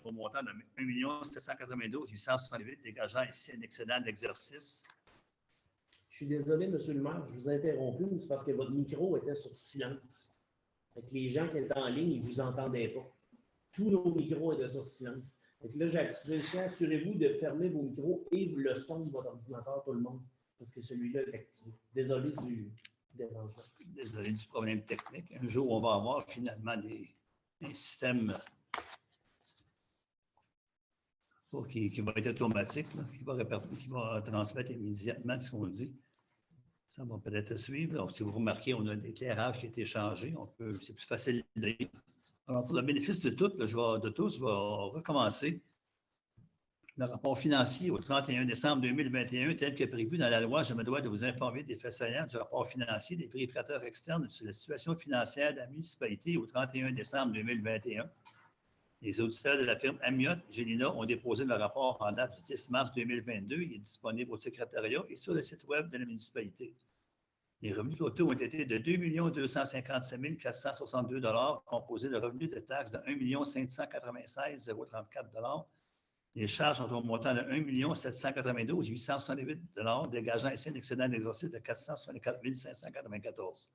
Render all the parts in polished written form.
au montant de 1 792 868, dégageant ici un excédent d'exercice. Je suis désolé, M. le maire, je vous ai interrompu, mais c'est parce que votre micro était sur silence. Fait que les gens qui étaient en ligne, ils ne vous entendaient pas. Tous nos micros étaient sur silence. Fait que là, j'ai activé le son. Assurez-vous de fermer vos micros et le son de votre ordinateur, tout le monde, parce que celui-là est activé. Désolé du dérangement. Désolé du problème technique. Un jour, on va avoir finalement un système qui va être automatique, là, qui va transmettre immédiatement ce qu'on dit. Ça va peut-être suivre. Donc, si vous remarquez, on a un éclairage qui a été changé. C'est plus facile de lire. Alors, pour le bénéfice de tous, je vais recommencer. Le rapport financier au 31 décembre 2021, tel que prévu dans la loi, je me dois de vous informer des faits saillants du rapport financier des vérificateurs externes sur la situation financière de la municipalité au 31 décembre 2021. Les auditeurs de la firme Amiot Gélina ont déposé le rapport en date du 10 mars 2022. Il est disponible au secrétariat et sur le site Web de la municipalité. Les revenus totaux ont été de 2 257 462 $, composés de revenus de taxes de 1 596 034 $. Les charges sont au montant de 1 792 868 $, dégageant ainsi un excédent d'exercice de 464 594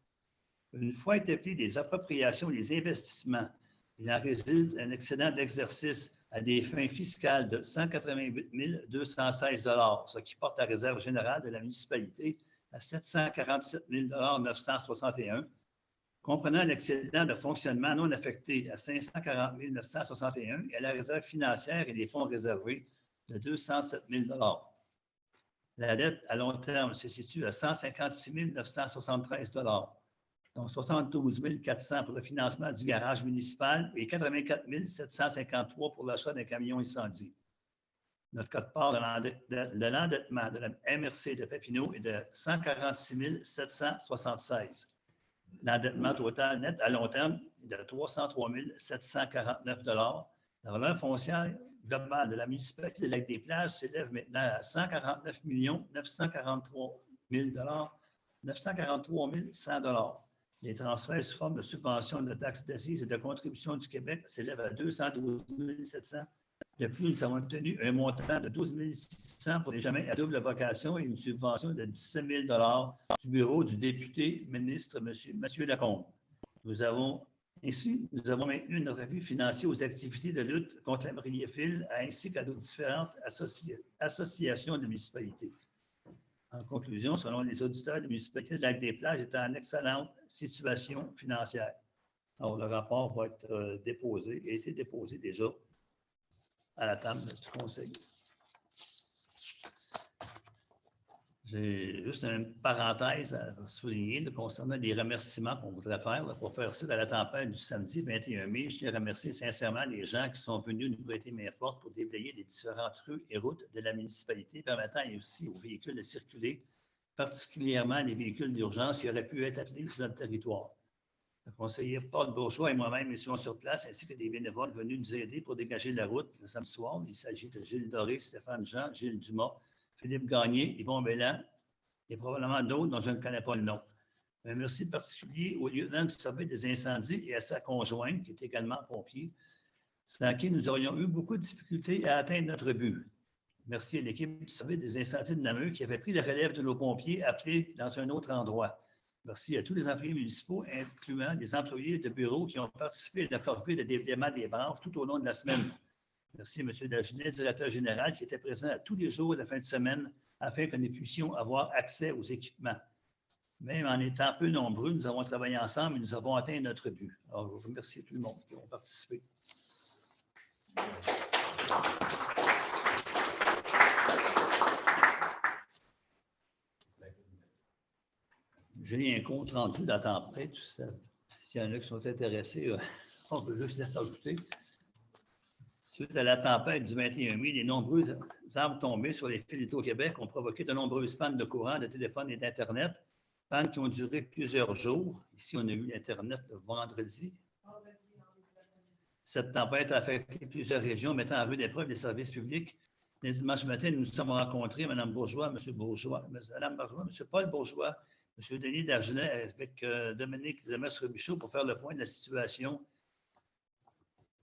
$. Une fois établies les appropriations et les investissements, il en résulte un excédent d'exercice à des fins fiscales de 188 216 $, ce qui porte la réserve générale de la municipalité à 747 961 $, comprenant l'excédent de fonctionnement non affecté à 540 961 $, et la réserve financière et les fonds réservés de 207 000 $. La dette à long terme se situe à 156 973 $, dont 72 400 pour le financement du garage municipal et 84 753 pour l'achat d'un camion incendie. Notre quote-part de l'endettement de la MRC de Papineau est de 146 776. L'endettement total net à long terme est de 303 749 $. La valeur foncière globale de la municipalité de Lac-des-Plages s'élève maintenant à 149 943 000 $, 943 100 $. Les transferts sous forme de subventions de taxes d'assises et de contributions du Québec s'élèvent à 212 700. De plus, nous avons obtenu un montant de 12 600 pour les jardins à double vocation et une subvention de 17 000 $ du bureau du député ministre M. Lacombe. Nous avons maintenu notre revue financier aux activités de lutte contre la brillophilie ainsi qu'à d'autres différentes associations de municipalités. En conclusion, selon les auditeurs de la municipalité de Lac-des-Plages, est en excellente situation financière. Alors, le rapport va être déposé, a été déposé déjà à la table du conseil. J'ai juste une parenthèse à souligner concernant les remerciements qu'on voudrait faire pour faire suite à la tempête du samedi 21 mai. Je tiens à remercier sincèrement les gens qui sont venus nous prêter main forte pour déblayer les différentes rues et routes de la municipalité, permettant aussi aux véhicules de circuler, particulièrement les véhicules d'urgence qui auraient pu être appelés sur notre territoire. Le conseiller Paul Bourgeois et moi-même étions sur place, ainsi que des bénévoles venus nous aider pour dégager la route le samedi soir. Il s'agit de Gilles Doré, Stéphane Jean, Gilles Dumas, Philippe Gagné, Yvon Belland et probablement d'autres dont je ne connais pas le nom. Un merci particulier au lieutenant du service des incendies et à sa conjointe, qui est également pompier, sans qui nous aurions eu beaucoup de difficultés à atteindre notre but. Merci à l'équipe du service des incendies de Namur qui avait pris la relève de nos pompiers appelés dans un autre endroit. Merci à tous les employés municipaux, incluant les employés de bureau qui ont participé à la corvée de déblaiement des branches tout au long de la semaine. Merci à M. Dagenet, directeur général, qui était présent à tous les jours de la fin de semaine afin que nous puissions avoir accès aux équipements. Même en étant peu nombreux, nous avons travaillé ensemble et nous avons atteint notre but. Alors, je vous remercie tout le monde qui ont participé. J'ai un compte rendu de la tempête. S'il y en a qui sont intéressés, on peut juste l'ajouter. Suite à la tempête du 21 mai, les nombreux arbres tombés sur les fils au Québec ont provoqué de nombreuses pannes de courant, de téléphone et d'Internet, pannes qui ont duré plusieurs jours. Ici, on a eu l'Internet le vendredi. Cette tempête a affecté plusieurs régions, mettant en vue d'épreuve les services publics. Les dimanches matin, nous nous sommes rencontrés, Mme Bourgeois, M. Bourgeois, Mme Bourgeois, M. Paul Bourgeois, M. Denis Dagenet avec Dominique Demers-Robichaud pour faire le point de la situation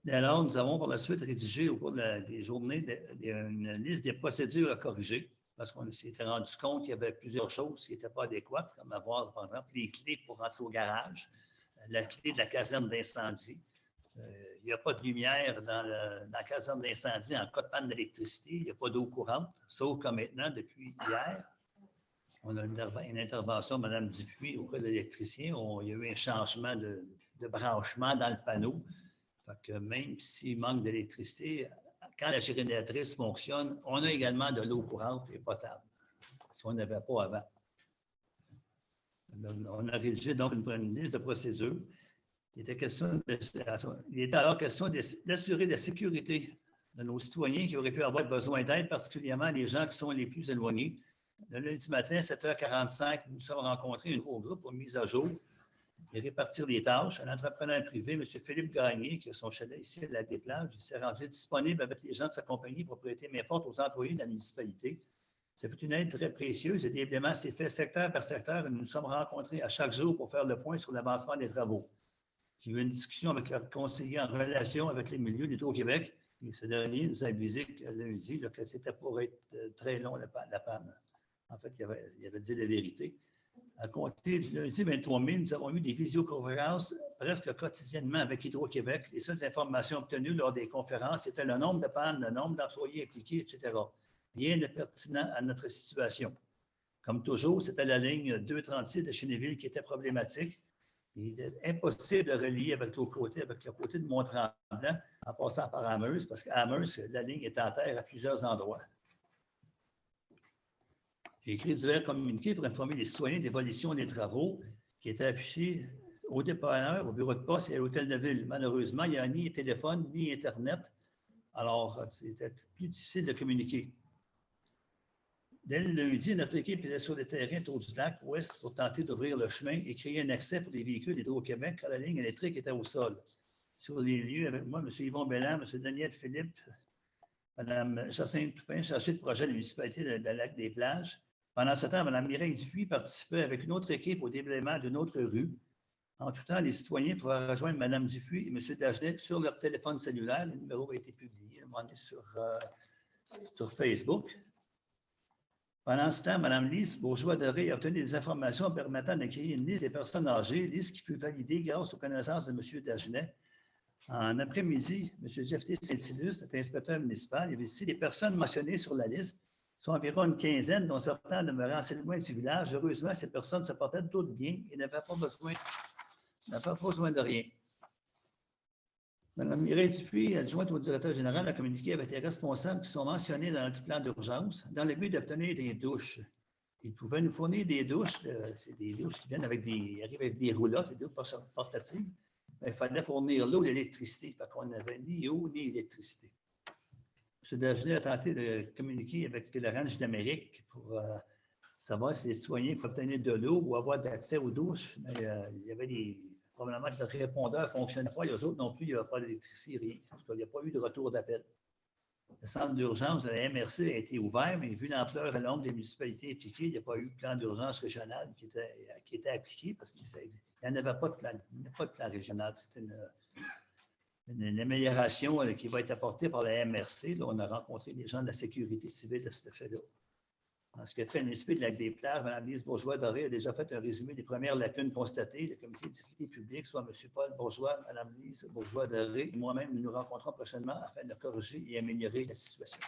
Et alors, nous avons par la suite rédigé au cours des journées une liste des procédures à corriger parce qu'on s'était rendu compte qu'il y avait plusieurs choses qui n'étaient pas adéquates, comme avoir, par exemple, les clés pour rentrer au garage, la clé de la caserne d'incendie. Il n'y a pas de lumière dans la caserne d'incendie en cas de panne d'électricité. Il n'y a pas d'eau courante, sauf que maintenant, depuis hier, on a une intervention de Mme Dupuis auprès de l'électricien. Il y a eu un changement de branchement dans le panneau. Fait que même s'il manque d'électricité, quand la génératrice fonctionne, on a également de l'eau courante et potable, ce qu'on n'avait pas avant. On a rédigé donc une liste de procédures. Il était alors question d'assurer la sécurité de nos citoyens qui auraient pu avoir besoin d'aide, particulièrement les gens qui sont les plus éloignés. Le lundi matin, à 7h45, nous nous sommes rencontrés un nouveau groupe pour mise à jour et répartir les tâches. Un entrepreneur privé, M. Philippe Gagné, qui a son chalet ici à la Baie-Plage, il s'est rendu disponible avec les gens de sa compagnie pour prêter main forte aux employés de la municipalité. Ça fait une aide très précieuse. Le déblaiement s'est fait secteur par secteur et nous nous sommes rencontrés à chaque jour pour faire le point sur l'avancement des travaux. J'ai eu une discussion avec le conseiller en relation avec les milieux d'Hydro-Québec et ce dernier nous a avisé lundi que c'était pour être très long la panne. En fait, il avait dit la vérité. À compter du lundi 23 mai, nous avons eu des visioconférences presque quotidiennement avec Hydro-Québec. Les seules informations obtenues lors des conférences étaient le nombre de pannes, le nombre d'employés impliqués, etc. Rien de pertinent à notre situation. Comme toujours, c'était la ligne 236 de Chénéville qui était problématique. Il est impossible de relier avec le côté de Mont-Tremblant en passant par Amherst, parce qu'à Amherst, la ligne est en terre à plusieurs endroits. J'ai écrit divers communiqués pour informer les citoyens d'évolution des travaux qui étaient affichés au dépanneur, au bureau de poste et à l'hôtel de ville. Malheureusement, il n'y a ni téléphone ni Internet, alors c'était plus difficile de communiquer. Dès le lundi, notre équipe était sur le terrain autour du lac ouest pour tenter d'ouvrir le chemin et créer un accès pour les véhicules d'Hydro-Québec quand la ligne électrique était au sol. Sur les lieux, avec moi, M. Yvon Belland, M. Daniel Philippe, Mme Jacinthe Toupin, chargée de projet de la municipalité de Lac-des-Plages. Pendant ce temps, Mme Mireille Dupuis participait avec une autre équipe au déblaiement d'une autre rue. En tout temps, les citoyens pouvaient rejoindre Mme Dupuis et M. Dagenet sur leur téléphone cellulaire. Le numéro a été publié sur Facebook. Pendant ce temps, Mme Lise Bourgeois-Doré a obtenu des informations permettant de créer une liste des personnes âgées, liste qui fut validée grâce aux connaissances de M. Dagenet. En après-midi, M. Jeff T. Saint-Ilus, notre inspecteur municipal, il y avait ici les personnes mentionnées sur la liste, sont environ une quinzaine, dont certains demeuraient assez loin du village. Heureusement, ces personnes se portaient toutes bien et n'avaient pas besoin de rien. Mme Mireille Dupuis, adjointe au directeur général, a communiqué avec les responsables qui sont mentionnés dans notre plan d'urgence dans le but d'obtenir des douches. Ils pouvaient nous fournir des douches. C'est des douches qui viennent arrivent avec des roulottes, des douches portatives. Mais il fallait fournir l'eau et l'électricité. Fait qu'on n'avait ni eau ni électricité. M. Dagenet a tenté de communiquer avec le Ranch d'Amérique pour savoir si les citoyens pouvaient obtenir de l'eau ou avoir accès aux douches. Mais il y avait probablement que le répondeur ne fonctionnait pas. Les autres non plus, il n'y avait pas d'électricité, rien. En tout cas, il n'y a pas eu de retour d'appel. Le centre d'urgence de la MRC a été ouvert, mais vu l'ampleur et le nombre des municipalités impliquées, il n'y a pas eu de plan d'urgence régional qui était appliqué parce qu'il n'y en avait pas de plan régional. C'était une amélioration qui va être apportée par la MRC. Là, on a rencontré des gens de la sécurité civile de cet effet-là. En ce qui a trait à la municipalité de Lac-des-Plages, Mme Lise Bourgeois-Doré a déjà fait un résumé des premières lacunes constatées. Le comité de sécurité publique, soit M. Paul Bourgeois, Mme Lise Bourgeois-Doré et moi-même, nous nous rencontrons prochainement afin de corriger et améliorer la situation.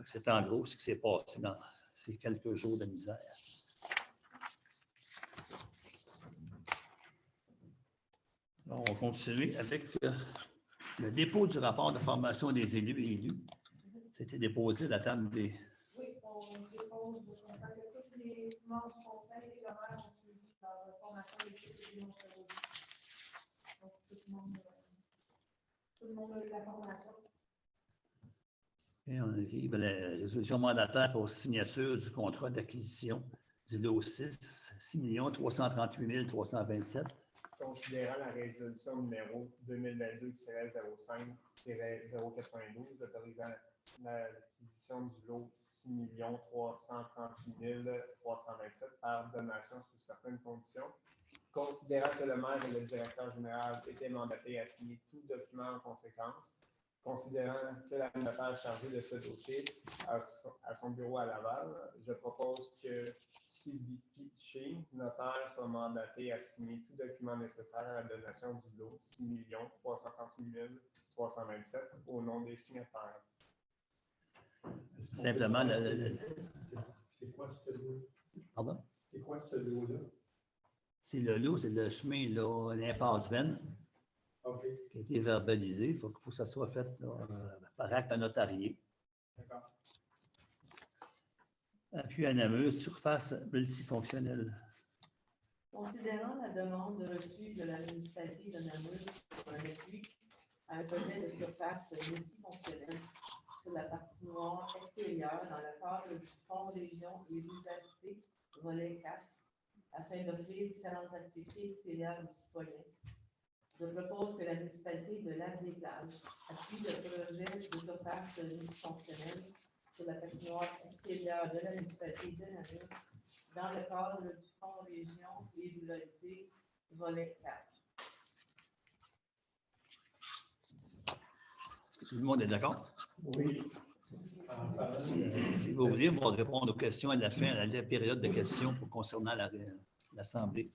C'est en gros ce qui s'est passé dans ces quelques jours de misère. Alors, on va continuer avec le dépôt du rapport de formation des élus et élus. C'était déposé à la table des... Oui, on dépose, tous les membres du conseil et le maire ont suivi leur formation d'équipe et donc tout le monde a eu la formation. Et on arrive à la résolution mandataire pour signature du contrat d'acquisition du lot 6, 6 338 327. Considérant la résolution numéro 2022-05-092 autorisant l'acquisition du lot 6 338 327 par donation sous certaines conditions. Considérant que le maire et le directeur général étaient mandatés à signer tout document en conséquence, considérant que la notaire chargée de ce dossier à son bureau à Laval, je propose que Sylvie Piché, notaire, soit mandatée à signer tout document nécessaire à la donation du lot 6 338 327 au nom des signataires. Simplement, c'est quoi ce lot? Pardon? C'est quoi ce lot-là? C'est le lot, c'est le chemin, là, l'impasse Venn, OK. qui a été verbalisé. Il faut que ça soit fait là, par acte notarié. D'accord. Appui à Namur, surface multifonctionnelle. Considérant la demande reçue de la municipalité de Namur pour un appui à un projet de surface multifonctionnelle sur la partie noire extérieure dans le cadre du Fonds Région et Ruralité, volet 4, afin d'offrir différentes activités extérieures aux citoyens. Je propose que la municipalité de Lac-des-Plages appuie le projet de surface multifonctionnelle sur la patinoire extérieure de la municipalité de Namur dans le cadre du Fonds Région et Ruralité, volet 4. Est-ce que tout le monde est d'accord? Oui. Si vous voulez, on va répondre aux questions à la fin, à la période de questions concernant l'Assemblée.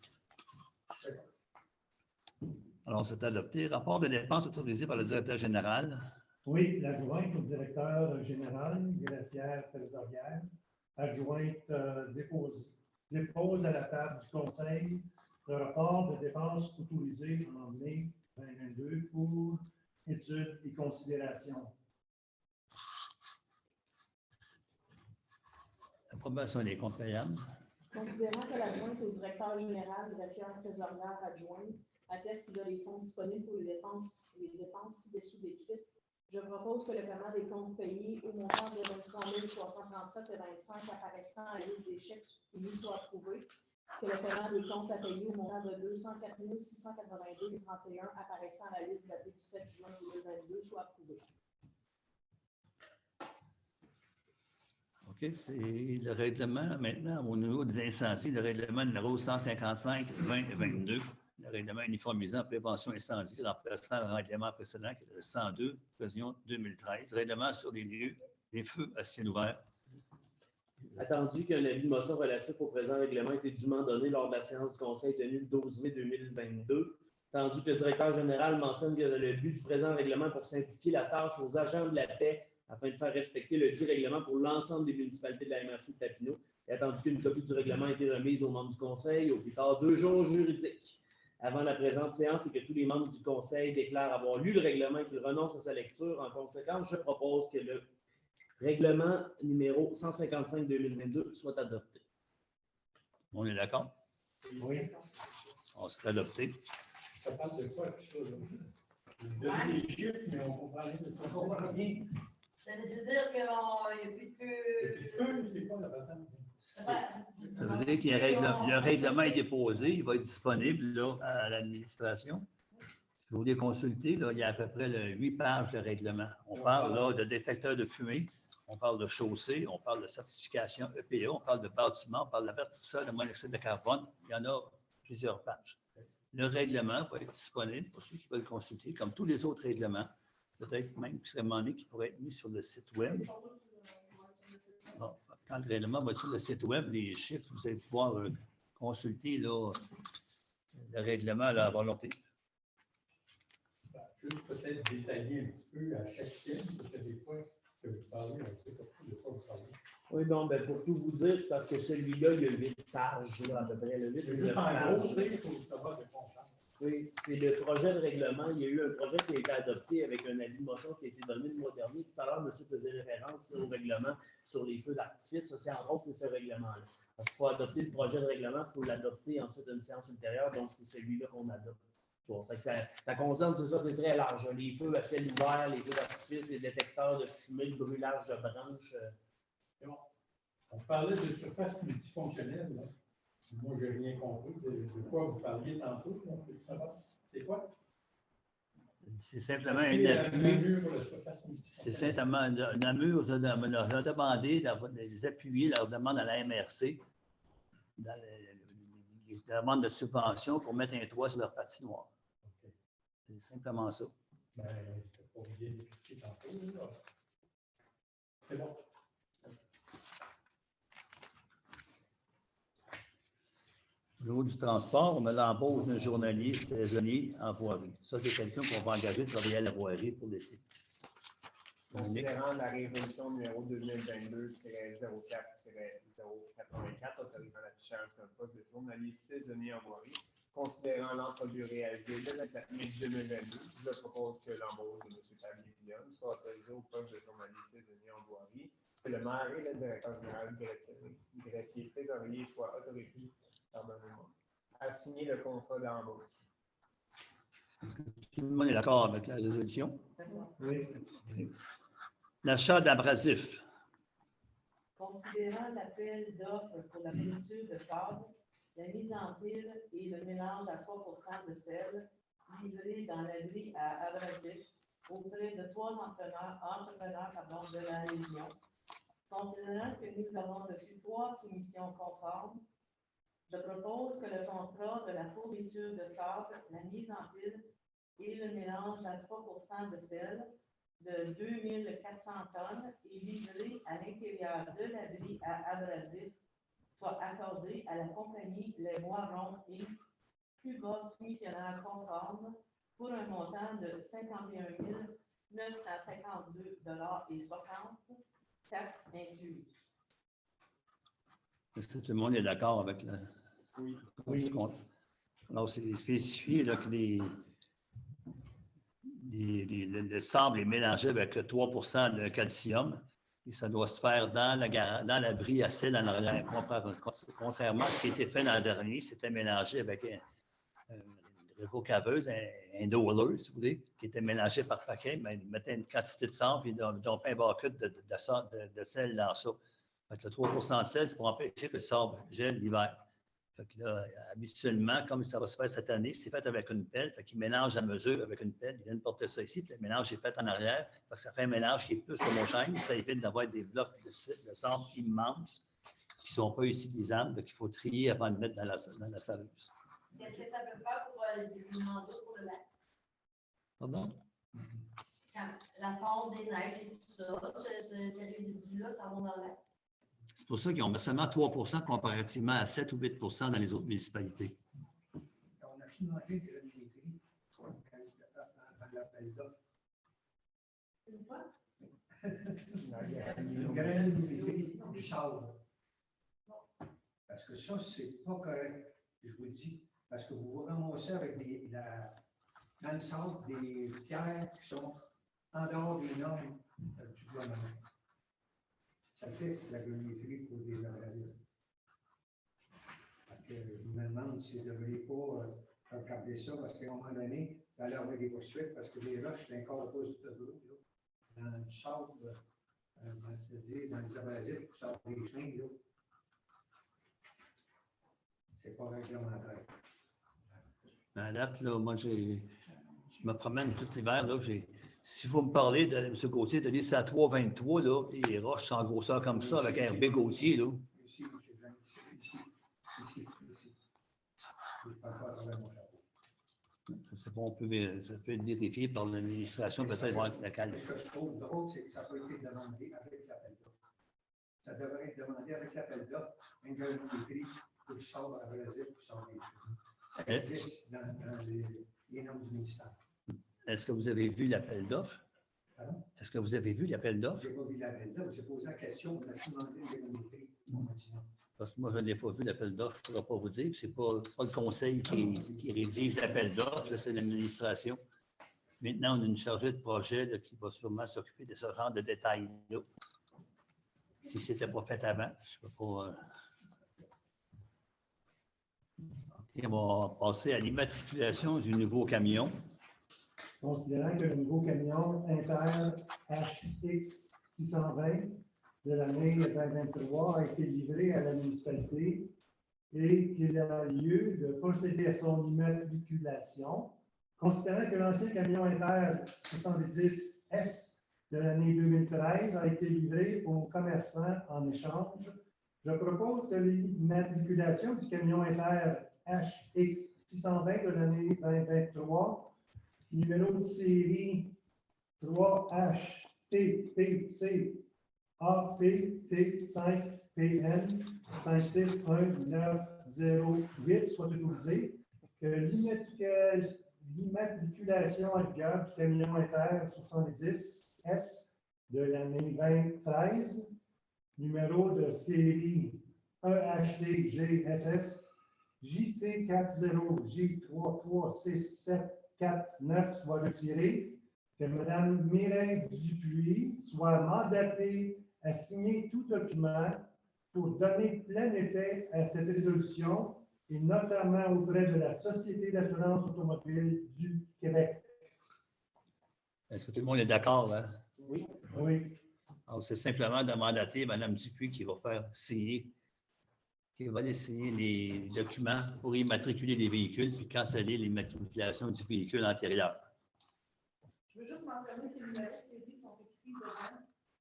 Alors, c'est adopté. Rapport de dépenses autorisé par le directeur général. Oui, l'adjointe au directeur général, greffière trésorière, adjointe dépose à la table du conseil le rapport de dépenses autorisées en mai 2022 pour études et considérations. Approbation des comptes payables. Considérant que l'adjointe au directeur général, greffière trésorière adjointe, atteste qu'il y a les fonds disponibles pour les dépenses ci-dessous décrites, je propose que le paiement des comptes payés au montant de 23 337,25 apparaissant à la liste des chèques soumis soit approuvé, que le paiement des comptes à payer au montant de 204 682,31 apparaissant à la liste datée du 7 juin 2022 soit approuvé. OK, c'est le règlement maintenant au niveau des incendies, le règlement numéro 155-2022, le règlement uniformisant prévention incendie, remplaçant le règlement précédent qui est le 102, version 2013, règlement sur les lieux des feux à ciel ouvert. Attendu qu'un avis de motion relatif au présent règlement ait été dûment donné lors de la séance du Conseil tenue le 12 mai 2022, attendu que le directeur général mentionne que le but du présent règlement pour simplifier la tâche aux agents de la paix afin de faire respecter le dit règlement pour l'ensemble des municipalités de la MRC de Papineau, et attendu qu'une copie du règlement ait été remise aux membres du Conseil au plus tard 2 jours juridiques avant la présente séance et que tous les membres du Conseil déclarent avoir lu le règlement et qu'ils renoncent à sa lecture. En conséquence, je propose que le règlement numéro 155-2022 soit adopté. On est d'accord? Oui. On s'est adopté. Ça parle de quoi, tout ça? De des chiffres, mais on comprend rien. Ça veut dire qu'il n'y a plus de feu. C'est quoi la patente? Ça veut dire que le règlement est déposé, il va être disponible là, à l'administration. Si vous voulez consulter, là, il y a à peu près 8 pages de règlement. On parle là, de détecteur de fumée, on parle de chaussée, on parle de certification EPA, on parle de bâtiment, on parle d'avertisseur de monoxyde de carbone. Il y en a plusieurs pages. Le règlement va être disponible pour ceux qui veulent consulter, comme tous les autres règlements. Peut-être même qu'il serait demandé qu'il pourrait être mis sur le site web. Bon, quand le règlement va être sur le site web, les chiffres, vous allez pouvoir consulter là, le règlement à la volonté. Juste peut-être détailler un petit peu à chaque film, parce que des fois que vous parlez, on ne sait pas tout de quoi vous parlez. Oui, bon, ben, pour tout vous dire, c'est parce que celui-là, il y a 8 pages, là, à peu près. Le 8 C'est ou 9 juste en pages. gros, il faut savoir de quoi on parle. Oui, c'est le projet de règlement. Il y a eu un projet qui a été adopté avec un avis de motion qui a été donné le mois dernier. Tout à l'heure, M. faisait référence au règlement sur les feux d'artifice. Ça, c'est entre autres, c'est ce règlement-là. Parce qu'il faut adopter le projet de règlement, il faut l'adopter ensuite à une séance ultérieure. Donc, c'est celui-là qu'on adopte. Bon, ça concerne, c'est ça, c'est très large. Les feux à ciel ouvert, les feux d'artifice, les détecteurs de fumée, le brûlage de branches. Bon. On parlait de surface multifonctionnelle. Là. Moi, je n'ai rien compris de quoi vous parliez tantôt. On peut savoir. C'est quoi? C'est simplement Puis, un appui. Namur pour la surface multifonctionnelle. C'est simplement Namur leur a demandé de les appuyer, leur demande à la MRC, dans les demandes de subvention pour mettre un toit sur leur patinoire. OK. C'est simplement ça. Ben, c'était pas bien expliqué tantôt, là. C'est bon. Au niveau du transport, on met l'embauche d'un journalier saisonnier en voirie. Ça, c'est quelqu'un qu'on va engager de travailler à la voirie pour l'été. Considérant la résolution numéro 2022-04-084 autorisant l'affichage d'un poste de journalier saisonnier en voirie, considérant l'entrevue réalisée le 27 mai 2022, je propose que l'embauche de M. Pabli-Dionne soit autorisée au poste de journalier saisonnier en voirie, que le maire et le directeur général greffier trésorier soient autorisés à signer le contrat d'embauche. Est-ce que tout le monde est d'accord avec la résolution? Oui. L'achat d'abrasifs. Considérant l'appel d'offres pour la fourniture de sable, la mise en pile et le mélange à 3% de sel livré dans l'abri à abrasifs auprès de 3 entrepreneurs de la région. Considérant que nous avons reçu 3 soumissions conformes, je propose que le contrat de la fourniture de sable, la mise en pile et le mélange à 3% de sel de 2400 tonnes et livré à l'intérieur de l'abri à abrasif soit accordé à la compagnie Les Moirons Inc., plus bas soumissionnaire conforme, pour un montant de 51 952,60 $, taxes incluses. Est-ce que tout le monde est d'accord avec la... Oui. Alors, c'est spécifié là, que le sable est mélangé avec 3% de calcium et ça doit se faire dans l'abri à sel en arrière. Contrairement à ce qui a été fait l'an dernier, c'était mélangé avec un rétrocaveuse, un doller, si vous voulez, qui était mélangé par paquet, mais ils mettaient une quantité de sable et ils n'ont pas un bucket de sel dans ça. Fait que le 3% de sel, c'est pour empêcher que le sable gèle l'hiver. Fait que là, habituellement, comme ça va se faire cette année, c'est fait avec une pelle. Fait qu'ils mélangent à mesure avec une pelle. Ils viennent porter ça ici, puis le mélange est fait en arrière. Fait que ça fait un mélange qui est plus homogène. Ça évite d'avoir des blocs de sable immenses qui ne sont pas utilisables, qu'il faut trier avant de mettre dans la saveuse. Qu'est-ce que ça peut faire pour les éléments d'eau pour le lac? Pardon? Quand la fonte des neiges et tout ça, ces résidus-là, ça va dans le lac. C'est pour ça qu'ils ont seulement 3% comparativement à 7 ou 8% dans les autres municipalités. On a financé de la numétrie dans l'appel d'offres. C'est quoi? Une grande numétrie du sable. Parce que ça, c'est pas correct, je vous le dis. Parce que vous vous ramassez avec dans le sable des pierres qui sont en dehors des normes du gouvernement. Ça fixe la granulométrie pour des abrasifs. Je me demande si vous ne devriez pas regarder ça, parce qu'à un moment donné, vous allez avoir des poursuites, parce que les roches, c'est encore pas de gros, dans du sable, c'est-à-dire dans les abrasifs, pour sortir des chemins, là. C'est pas réglementaire. À date, là, moi, je me promène tout l'hiver, là, si vous me parlez de M. Gauthier, de l'ISA 323, là, les roches sont en grosseur comme ça, avec un Hervé Gauthier, là. Ici. Je ne parle pas à travers mon chapeau. C'est bon, ça peut être vérifié par l'administration, peut-être voir laquelle. Ce que je trouve drôle, c'est que ça n'a pas été demandé avec l'appel d'offres. Ça devrait être demandé avec l'appel d'offres, une granulométrie pour le sable abrasif, pour sortir des choses. Ça existe dans les normes du ministère. Est-ce que vous avez vu l'appel d'offres? Pardon? Est-ce que vous avez vu l'appel d'offres? Je n'ai pas vu l'appel d'offres. J'ai posé la question, on a demandé une granulométrie. Parce que moi, je n'ai pas vu l'appel d'offres, je ne pourrais pas vous dire. Ce n'est pas le conseil qui rédige l'appel d'offres, c'est l'administration. Maintenant, on a une chargée de projet là, qui va sûrement s'occuper de ce genre de détails-là. Si ce n'était pas fait avant, je ne peux pas. OK, on va passer à l'immatriculation du nouveau camion. Considérant que le nouveau camion Inter HX 620 de l'année 2023 a été livré à la municipalité et qu'il a lieu de procéder à son immatriculation, Considérant que l'ancien camion Inter 70S de l'année 2013 a été livré aux commerçants en échange, je propose que l'immatriculation du camion Inter HX 620 de l'année 2023, numéro de série 3HTPC APT5PN 561908 soit autorisé, que l'immatriculation en vigueur du camion Inter 70S de l'année 2013, numéro de série EHTGSS JT40J336749 soit retiré, que Mme Mireille Dupuis soit mandatée à signer tout document pour donner plein effet à cette résolution, et notamment auprès de la Société d'assurance automobile du Québec. Est-ce que tout le monde est d'accord? Hein? Oui. Oui. Alors, c'est simplement de mandater Mme Dupuis qui va faire signer, qui va aller signer les documents pour immatriculer les véhicules puis canceller l'immatriculation du véhicule antérieur. Je veux juste mentionner que les numéros de série sont écrits dedans,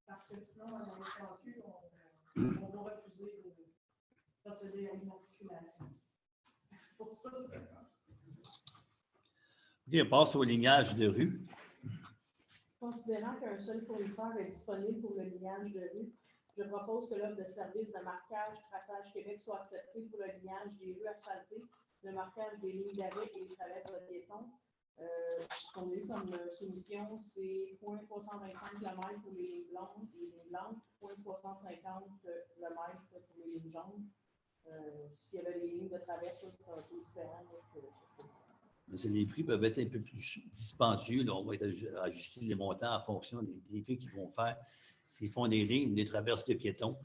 parce que sinon, dans les SAQ, on va refuser de procéder à l'immatriculation. C'est pour ça que... OK, on passe au lignage de rue. Considérant qu'un seul fournisseur est disponible pour le lignage de rue, je propose que l'offre de service de marquage Traçage Québec soit acceptée pour le lignage des rues asphaltées, le marquage des lignes d'arrêt et les traverses de piétons. Ce qu'on a eu comme soumission, c'est 0.325 km pour les lignes blondes et les lignes blanches, 0.350 km pour les lignes jaunes. S'il y avait des lignes de traverse, ça serait un peu différent. Les prix peuvent être un peu plus dispendieux. Là, on va ajuster les montants en fonction des prix qu'ils vont faire. S'ils font des lignes, des traverses de piétons,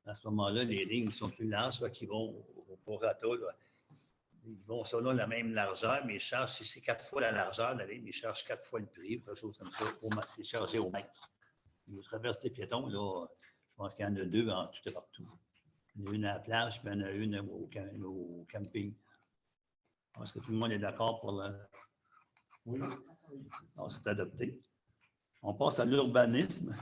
à ce moment-là, les lignes sont plus larges, soit qu'ils vont au prorata. Ils vont selon la même largeur, mais ils chargent, si c'est 4 fois la largeur de la ligne, ils chargent 4 fois le prix, quelque chose comme ça. C'est chargé au mètre. Les traverses de piétons, là, je pense qu'il y en a 2 en tout et partout. Il y en a une à la plage, puis il y en a une au camping. Est-ce que tout le monde est d'accord pour la... Oui. Alors, c'est adopté. On passe à l'urbanisme.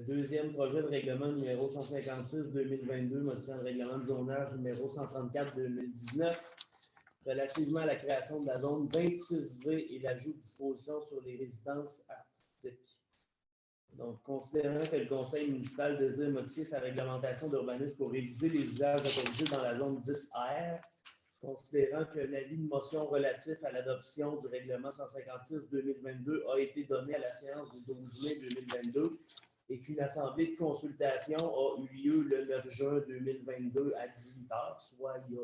Deuxième projet de règlement numéro 156-2022, modifiant le règlement de zonage numéro 134-2019, relativement à la création de la zone 26V et l'ajout de dispositions sur les résidences artistiques. Donc, considérant que le conseil municipal désire modifier sa réglementation d'urbanisme pour réviser les usages autorisés dans la zone 10R, considérant que l'avis de motion relatif à l'adoption du règlement 156-2022 a été donné à la séance du 12 mai 2022 et qu'une assemblée de consultation a eu lieu le 9 juin 2022 à 18h, soit il y a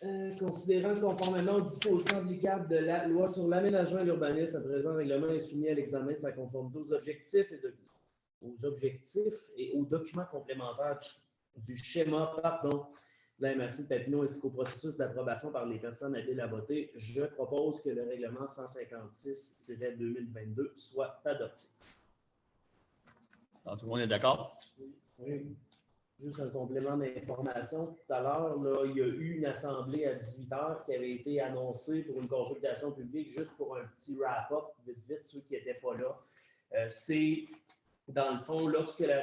1h45. Considérant conformément aux dispositions applicables de la loi sur l'aménagement et l'urbanisme, le présent règlement est soumis à l'examen de sa conformité aux objectifs et aux documents complémentaires du schéma, de la MRC de Papineau ainsi qu'au processus d'approbation par les personnes habiles à voter, je propose que le règlement 156-2022 soit adopté. Alors, tout le monde est d'accord? Oui. Juste un complément d'information. Tout à l'heure, il y a eu une assemblée à 18h qui avait été annoncée pour une consultation publique, juste pour un petit wrap-up, vite, ceux qui n'étaient pas là. C'est, dans le fond, lorsque la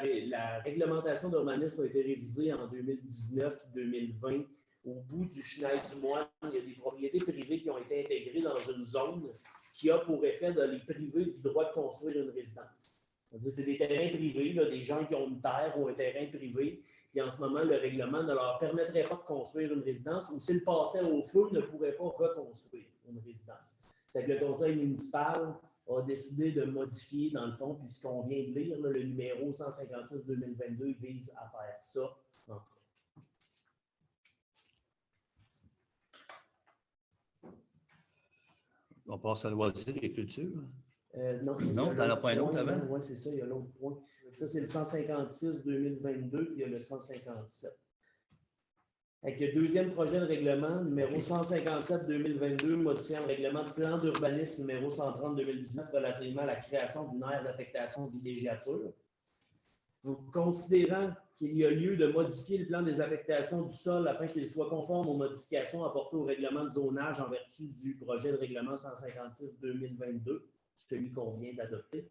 réglementation d'urbanisme a été révisée en 2019-2020, au bout du chenal du moine, il y a des propriétés privées qui ont été intégrées dans une zone qui a pour effet de les priver du droit de construire une résidence. C'est-à-dire c'est des terrains privés, là, des gens qui ont une terre ou un terrain privé, puis en ce moment, le règlement ne leur permettrait pas de construire une résidence ou s'ils passaient au feu, ne pourraient pas reconstruire une résidence. C'est que le conseil municipal a décidé de modifier, dans le fond, puis ce qu'on vient de lire, là, le numéro 156-2022 vise à faire ça. Donc, on passe à loisirs et culture. Non, Non, t'en as pas un autre avant? Oui, c'est ça, il y a l'autre point. Ça, c'est le 156-2022, puis il y a le 157. Avec le deuxième projet de règlement, numéro 157-2022, modifiant le règlement de plan d'urbanisme numéro 130-2019 relativement à la création d'une aire d'affectation villégiature. Donc, considérant qu'il y a lieu de modifier le plan des affectations du sol afin qu'il soit conforme aux modifications apportées au règlement de zonage en vertu du projet de règlement 156-2022, celui qu'on vient d'adopter.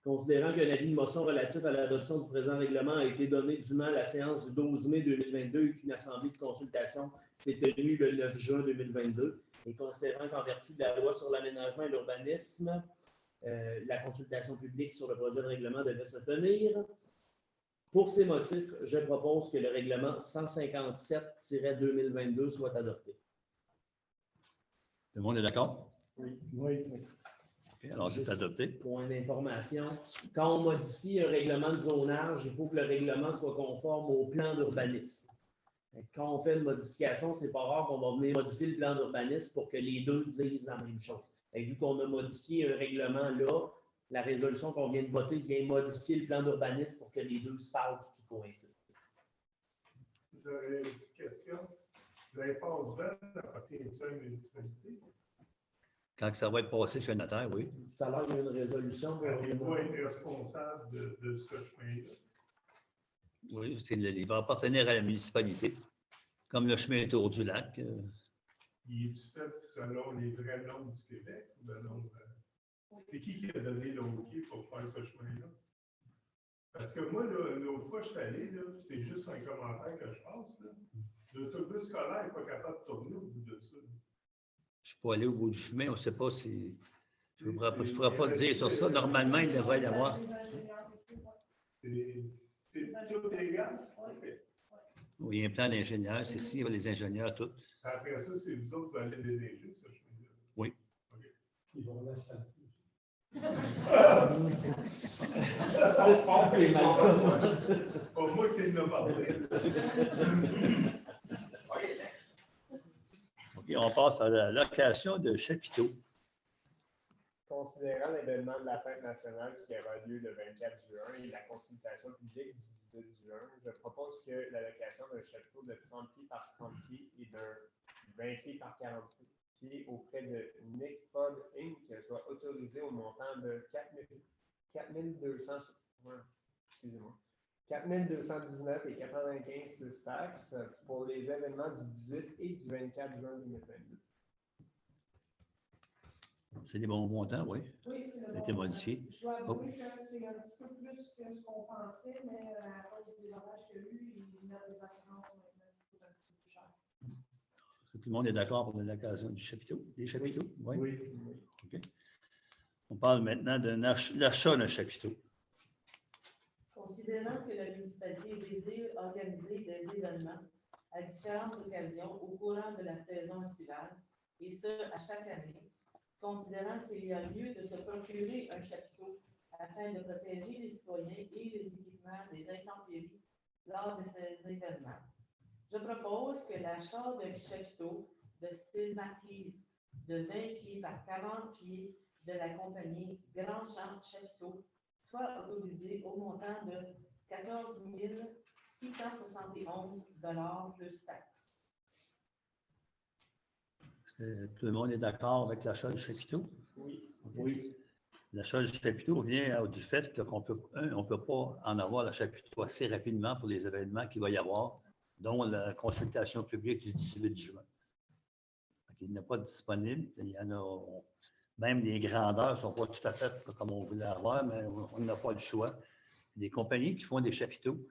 Considérant qu'un avis de motion relatif à l'adoption du présent règlement a été donné dûment à la séance du 12 mai 2022 et qu'une assemblée de consultation s'est tenue le 9 juin 2022, et considérant qu'en vertu de la loi sur l'aménagement et l'urbanisme, la consultation publique sur le projet de règlement devait se tenir. Pour ces motifs, je propose que le règlement 157-2022 soit adopté. Tout le monde est d'accord? Oui. Okay, alors, c'est adopté. Point d'information. Quand on modifie un règlement de zonage, il faut que le règlement soit conforme au plan d'urbanisme. Quand on fait une modification, c'est pas rare qu'on va venir modifier le plan d'urbanisme pour que les deux disent la même chose. Et vu qu'on a modifié un règlement là, la résolution qu'on vient de voter vient modifier le plan d'urbanisme pour que les deux se parlent et qu'ils coïncident. J'aurais une petite question. L'impasse verte appartient-il à une municipalité? Quand ça va être passé chez le notaire, oui. Tout à l'heure, il y a une résolution. Avez-vous été responsable de ce chemin-là? Oui, il va appartenir à la municipalité, comme le chemin autour du lac. Il est fait selon les vrais normes du Québec? C'est qui a donné le OK pour faire ce chemin-là? Parce que moi, l'autre fois, je suis allé, c'est juste un commentaire que je passe. L'autobus scolaire n'est pas capable de tourner au bout de ça. Je ne suis pas allé au bout du chemin, on ne sait pas si. Je ne pourrais pas te dire sur ça. Normalement, il devrait y avoir. C'est tout légal? Oui, il y a un plan d'ingénieur, c'est ici, les ingénieurs, tout. Après ça, c'est vous autres qui allez déneiger ce chemin-là? Oui. Okay. Ils vont l'asphalter. Pas moi qui l'ai parlé. OK, on passe à la location de chapiteaux. Considérant l'événement de la fête nationale qui aura lieu le 24 juin et la consultation publique du 18 juin, je propose que la location d'un chapiteau de 30 pieds par 30 pieds et d'un 20 pieds par 40 pieds auprès de Nick Pod Inc. soit autorisée au montant de 4,219,95 plus taxes pour les événements du 18 et du 24 juin 2022. C'est des bons montants, oui. Oui, c'est le Ça a bon été montant. modifié. Je dois avouer que c'est un petit peu plus que ce qu'on pensait, mais à cause des orages qu'il y a eu, ils mettent des assurances maintenant qui coûtent un petit peu plus cher. Tout le monde est d'accord pour la location du chapiteau? Des chapiteaux? Oui. Oui. OK. On parle maintenant de l'achat d'un chapiteau. Considérant que la municipalité désire organiser des événements à différentes occasions au courant de la saison estivale, et ce, à chaque année, considérant qu'il y a lieu de se procurer un chapiteau afin de protéger les citoyens et les équipements des intempéries lors de ces événements, je propose que l'achat d'un chapiteau de style marquise de 20 pieds par 40 pieds de la compagnie Grand Champ Chapiteau soit autorisé au montant de 14 671 $ plus taxes. Tout le monde est d'accord avec l'achat du chapiteau? Oui. Oui. L'achat du chapiteau vient du fait qu'on peut pas en avoir le chapiteau assez rapidement pour les événements qu'il va y avoir, dont la consultation publique du 18 juin. Il n'est pas disponible. Il y en a, même les grandeurs ne sont pas tout à fait comme on voulait avoir, mais on n'a pas le choix. Les compagnies qui font des chapiteaux,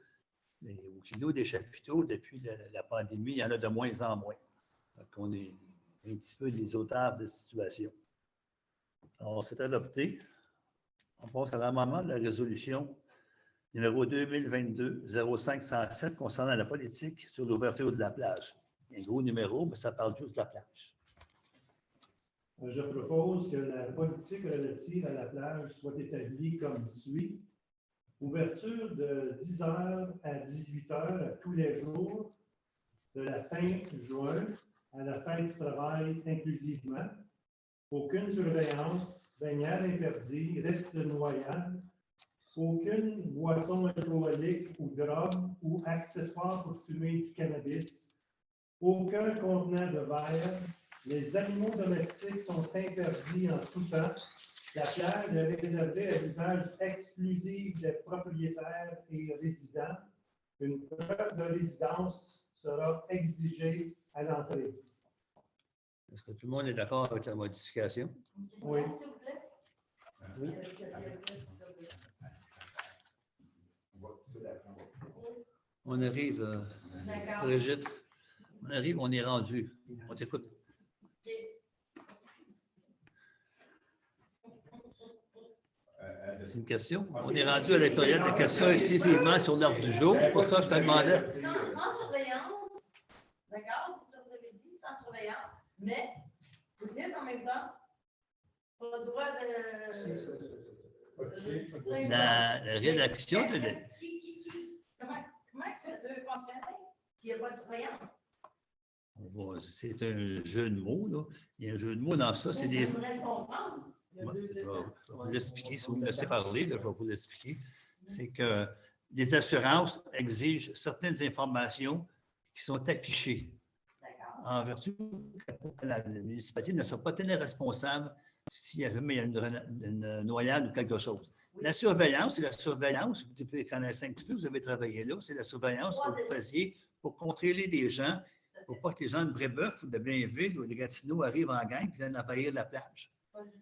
ou qui louent des chapiteaux, depuis la pandémie, il y en a de moins en moins. Donc, on est un petit peu les auteurs de la situation. Alors, c'est adopté. On passe à l'amendement de la résolution numéro 2022-0507 concernant la politique sur l'ouverture de la plage. Un gros numéro, mais ça parle juste de la plage. Je propose que la politique relative à la plage soit établie comme suit. Ouverture de 10h à 18h à tous les jours de la fin juin à la fin du travail inclusivement. Aucune surveillance, baignade interdite, risque de noyade, aucune boisson alcoolique ou drogue ou accessoire pour fumer du cannabis, aucun contenant de verre. Les animaux domestiques sont interdits en tout temps, La plage est réservée à l'usage exclusif des propriétaires et résidents. Une preuve de résidence sera exigée à l'entrée. Est-ce que tout le monde est d'accord avec la modification? Oui. S'il vous plaît. Oui. On arrive, D'accord. Brigitte, on arrive, on est rendu. On t'écoute. C'est une question? On est rendu à la période de questions exclusivement sur l'ordre du jour. C'est pour ça que je te demandais. Sans surveillance, d'accord, c'est ça que vous avez dit, sans surveillance, mais vous dites en même temps, pas le droit de. La rédaction de la... Comment ça peut fonctionner s'il n'y a pas de surveillance? Bon, c'est un jeu de mots, là. Il y a un jeu de mots dans ça. C'est des... J'aimerais le comprendre. Je vais vous l'expliquer. Si vous me laissez parler, là, je vais vous l'expliquer. C'est que les assurances exigent certaines informations qui sont affichées. En vertu que la municipalité ne soit pas tenue responsable s'il y a une noyade ou quelque chose. La surveillance, c'est la surveillance. Vous connaissez un petit peu, vous avez travaillé là. C'est la surveillance que vous faisiez pour contrôler les gens, pour pas que les gens de Brébeuf ou de Blainville ou de Gatineau arrivent en gang et viennent envahir la plage.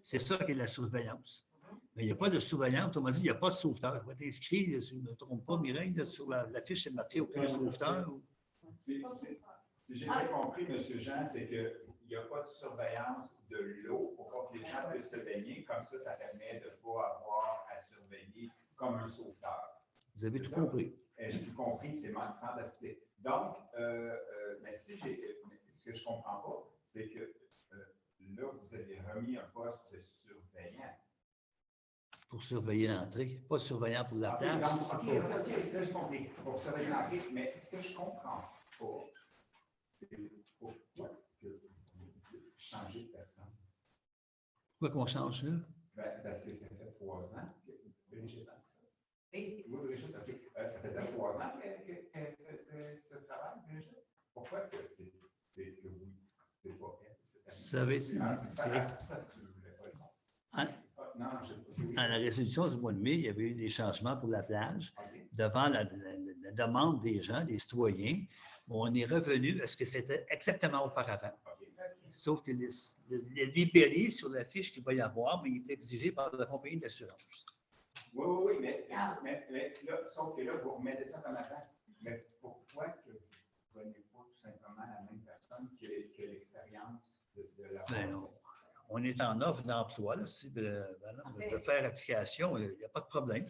C'est ça qui est la surveillance. Mais il n'y a pas de surveillance. On m'a dit, il n'y a pas de sauveteur. Je vais t'inscrire, si je ne me trompe pas, Mireille, là, sur la fiche, c'est marqué aucun sauveteur. Si j'ai bien compris, M. Jean, c'est qu'il n'y a pas de surveillance de l'eau pour pas que les gens puissent se baigner. Comme ça permet de ne pas avoir à surveiller comme un sauveteur. Vous avez tout compris. J'ai tout compris, c'est fantastique. Donc, mais si ce que je ne comprends pas, c'est que là, vous avez remis un poste de surveillant. Pour surveiller l'entrée, pas surveillant pour la plage. OK, là, je comprends. Pour surveiller l'entrée, mais ce que je ne comprends pas, c'est pourquoi que vous décidez de changer de personne. Pourquoi qu'on change là? Parce que ça fait 3 ans que Brigitte a ça. Oui, Brigitte, OK. Ça faisait 3 ans qu'elle fait ce travail, Brigitte. Pourquoi que c'est que vous, c'est pas elle? Ça va être... À la résolution du mois de mai, il y avait eu des changements pour la plage. Devant la demande des gens, des citoyens, on est revenu à ce que c'était exactement auparavant. Sauf que les libellé sur la fiche qu'il va y avoir, mais il est exigé par la compagnie d'assurance. Oui, mais là, sauf que là, vous remettez ça comme avant. Mais pourquoi que vous ne prenez pas tout simplement la même personne qui a l'expérience de la... On est en offre d'emploi, de faire application, il n'y a pas de problème.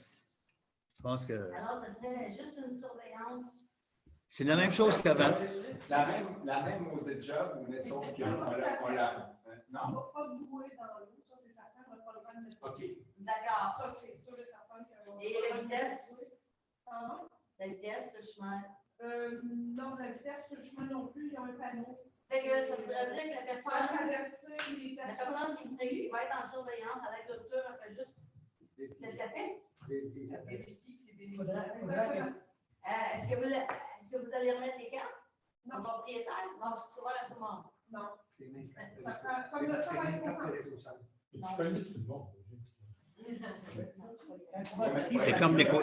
Je pense que... Alors, ça serait juste une surveillance. C'est la même chose qu'avant. La même maudite job, mais sauf qu'on l'a... Non? On ne va pas bouer dans l'eau, ça c'est certain, on ne va pas le faire de notre OK. D'accord. Ça c'est sûr et certain que... Et la vitesse? Pardon? La vitesse, le chemin? Non, la vitesse sur le chemin non plus, il y a un panneau. Fait que ça voudrait dire que la personne qui est prévue va être en surveillance à la clôture, elle fait juste. Qu'est-ce qu'elle fait? Est-ce que vous allez remettre les cartes? Non. Au propriétaire? Non, c'est ouvert à tout le monde. Non. Comme le travail concentré. Tu connais tout le monde.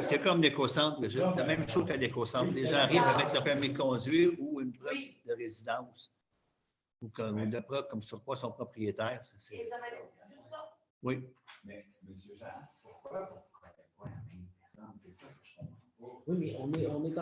C'est comme l'éco-centre, la même chose qu'à l'éco-centre. Les gens arrivent avec leur permis de conduire ou une preuve de résidence. Ou de preuve comme sur quoi son propriétaire. Et ça va être juste ça? Oui. Mais, M. Jean, pourquoi vous ne prenez pas la même personne? C'est ça que je comprends pas. Oui, mais on est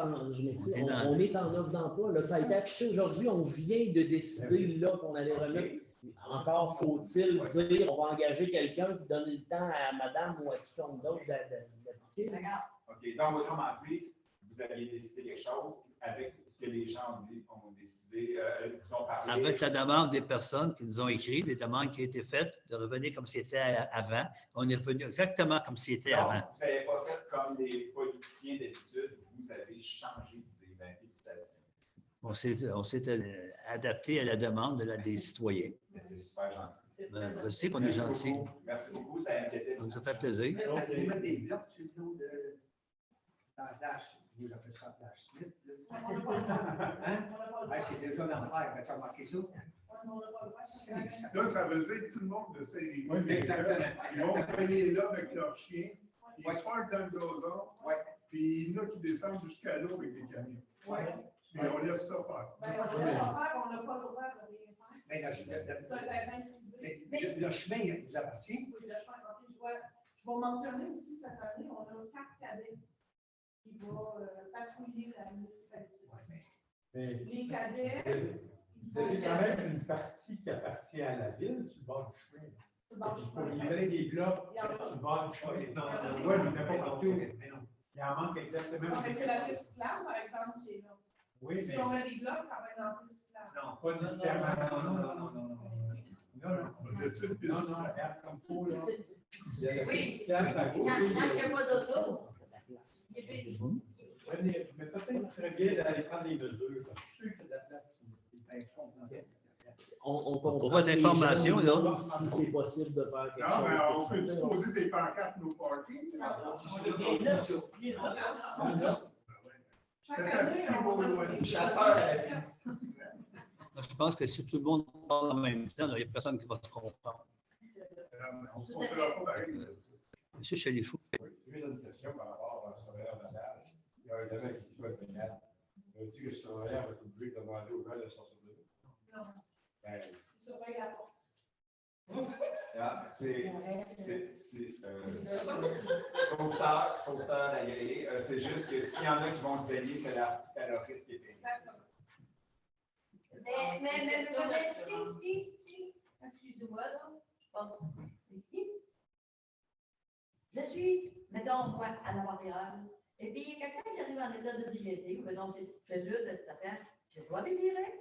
en offre d'emploi. Là, ça a été affiché aujourd'hui. On vient de décider là qu'on allait remettre. Encore faut-il dire on va engager quelqu'un qui donne le temps à madame ou à quiconque d'autre d'appliquer. D'accord. OK. Donc, autrement dit, vous aviez décidé quelque chose avec ce que les gens ont décidé, vous ont parlé. Avec la demande des personnes qui nous ont écrit, les demandes qui ont été faites, de revenir comme c'était avant. On est revenu exactement comme c'était avant. Vous n'avez pas fait comme les politiciens d'habitude, vous avez changé d'idée. Félicitations. On s'est adapté à la demande des citoyens. C'est super gentil. Je sais qu'on est gentil. Merci beaucoup, ça inquiétait. Donc, ça fait plaisir. On peut mettre des blocs sur le dos de la plage. Nous appelons ça plage slip. Hein? C'est déjà l'enfer, tu as remarqué ça? on n'a pas le droit. Là, ça veut dire que tout le monde le sait. Les Oui, exactement. Ils vont se baigner là avec leur chien. Ils se partent dans le gazon. Puis il y en a qui descendent jusqu'à l'eau avec des camions. Puis on laisse ça faire. Ben, on laisse ça faire, on n'a pas le droit de rien faire. Mais C'est un terrain privé. le chemin, il vous appartient. Oui, le chemin, ok, je vais mentionner aussi cette année, on a 4 cadets qui vont patrouiller la municipalité. Mais Les cadets. vous avez quand même une partie qui appartient à la ville sur le bord du chemin. Pour livrer des blocs sur le bord du chemin. Oui, mais n'importe partout. Il en manque exactement. Non, mais c'est la piste cyclable, par exemple, qui est là. Oui, Si mais on met des blocs, ça va être dans la piste cyclable. Non, pas nécessairement. Non, Regarde comme faut, là. Il y a la Oui. piste cyclable à Quand gauche. il n'y a pas d'auto, il est paisible. Mais peut-être qu'il serait bien d'aller prendre des mesures. Parce que je suis sûr qu'il y a de la place. On Pour comprend votre que les information, gens là. demandent si c'est possible de faire quelque Non, mais on chose. peut disposer des pancartes nos parkings. Chaque année, on va Chasseur à la vie. Je pense que si tout le monde parle en même temps, il n'y a personne qui va se comprendre. On se comprendra pas pareil. Monsieur Chalifou. Oui, c'est juste une question par rapport au surveillant national. Il n'y a jamais existé pas de signal. On dit que le surveillant va être obligé de demander aux gars de sortir de l'eau. Non, Ben, il surveille la porte. Ah, sauveteur agréé. C'est juste que s'il y en a qui vont se baigner, c'est à leur risque et péril. Exactement. Mais si, excusez-moi, là, je pense. Je suis, mettons, moi, à la Montréal, et puis il y a quelqu'un qui arrive en état d'ébriété, ou dans cette cellule de cette affaire, je dois les virer.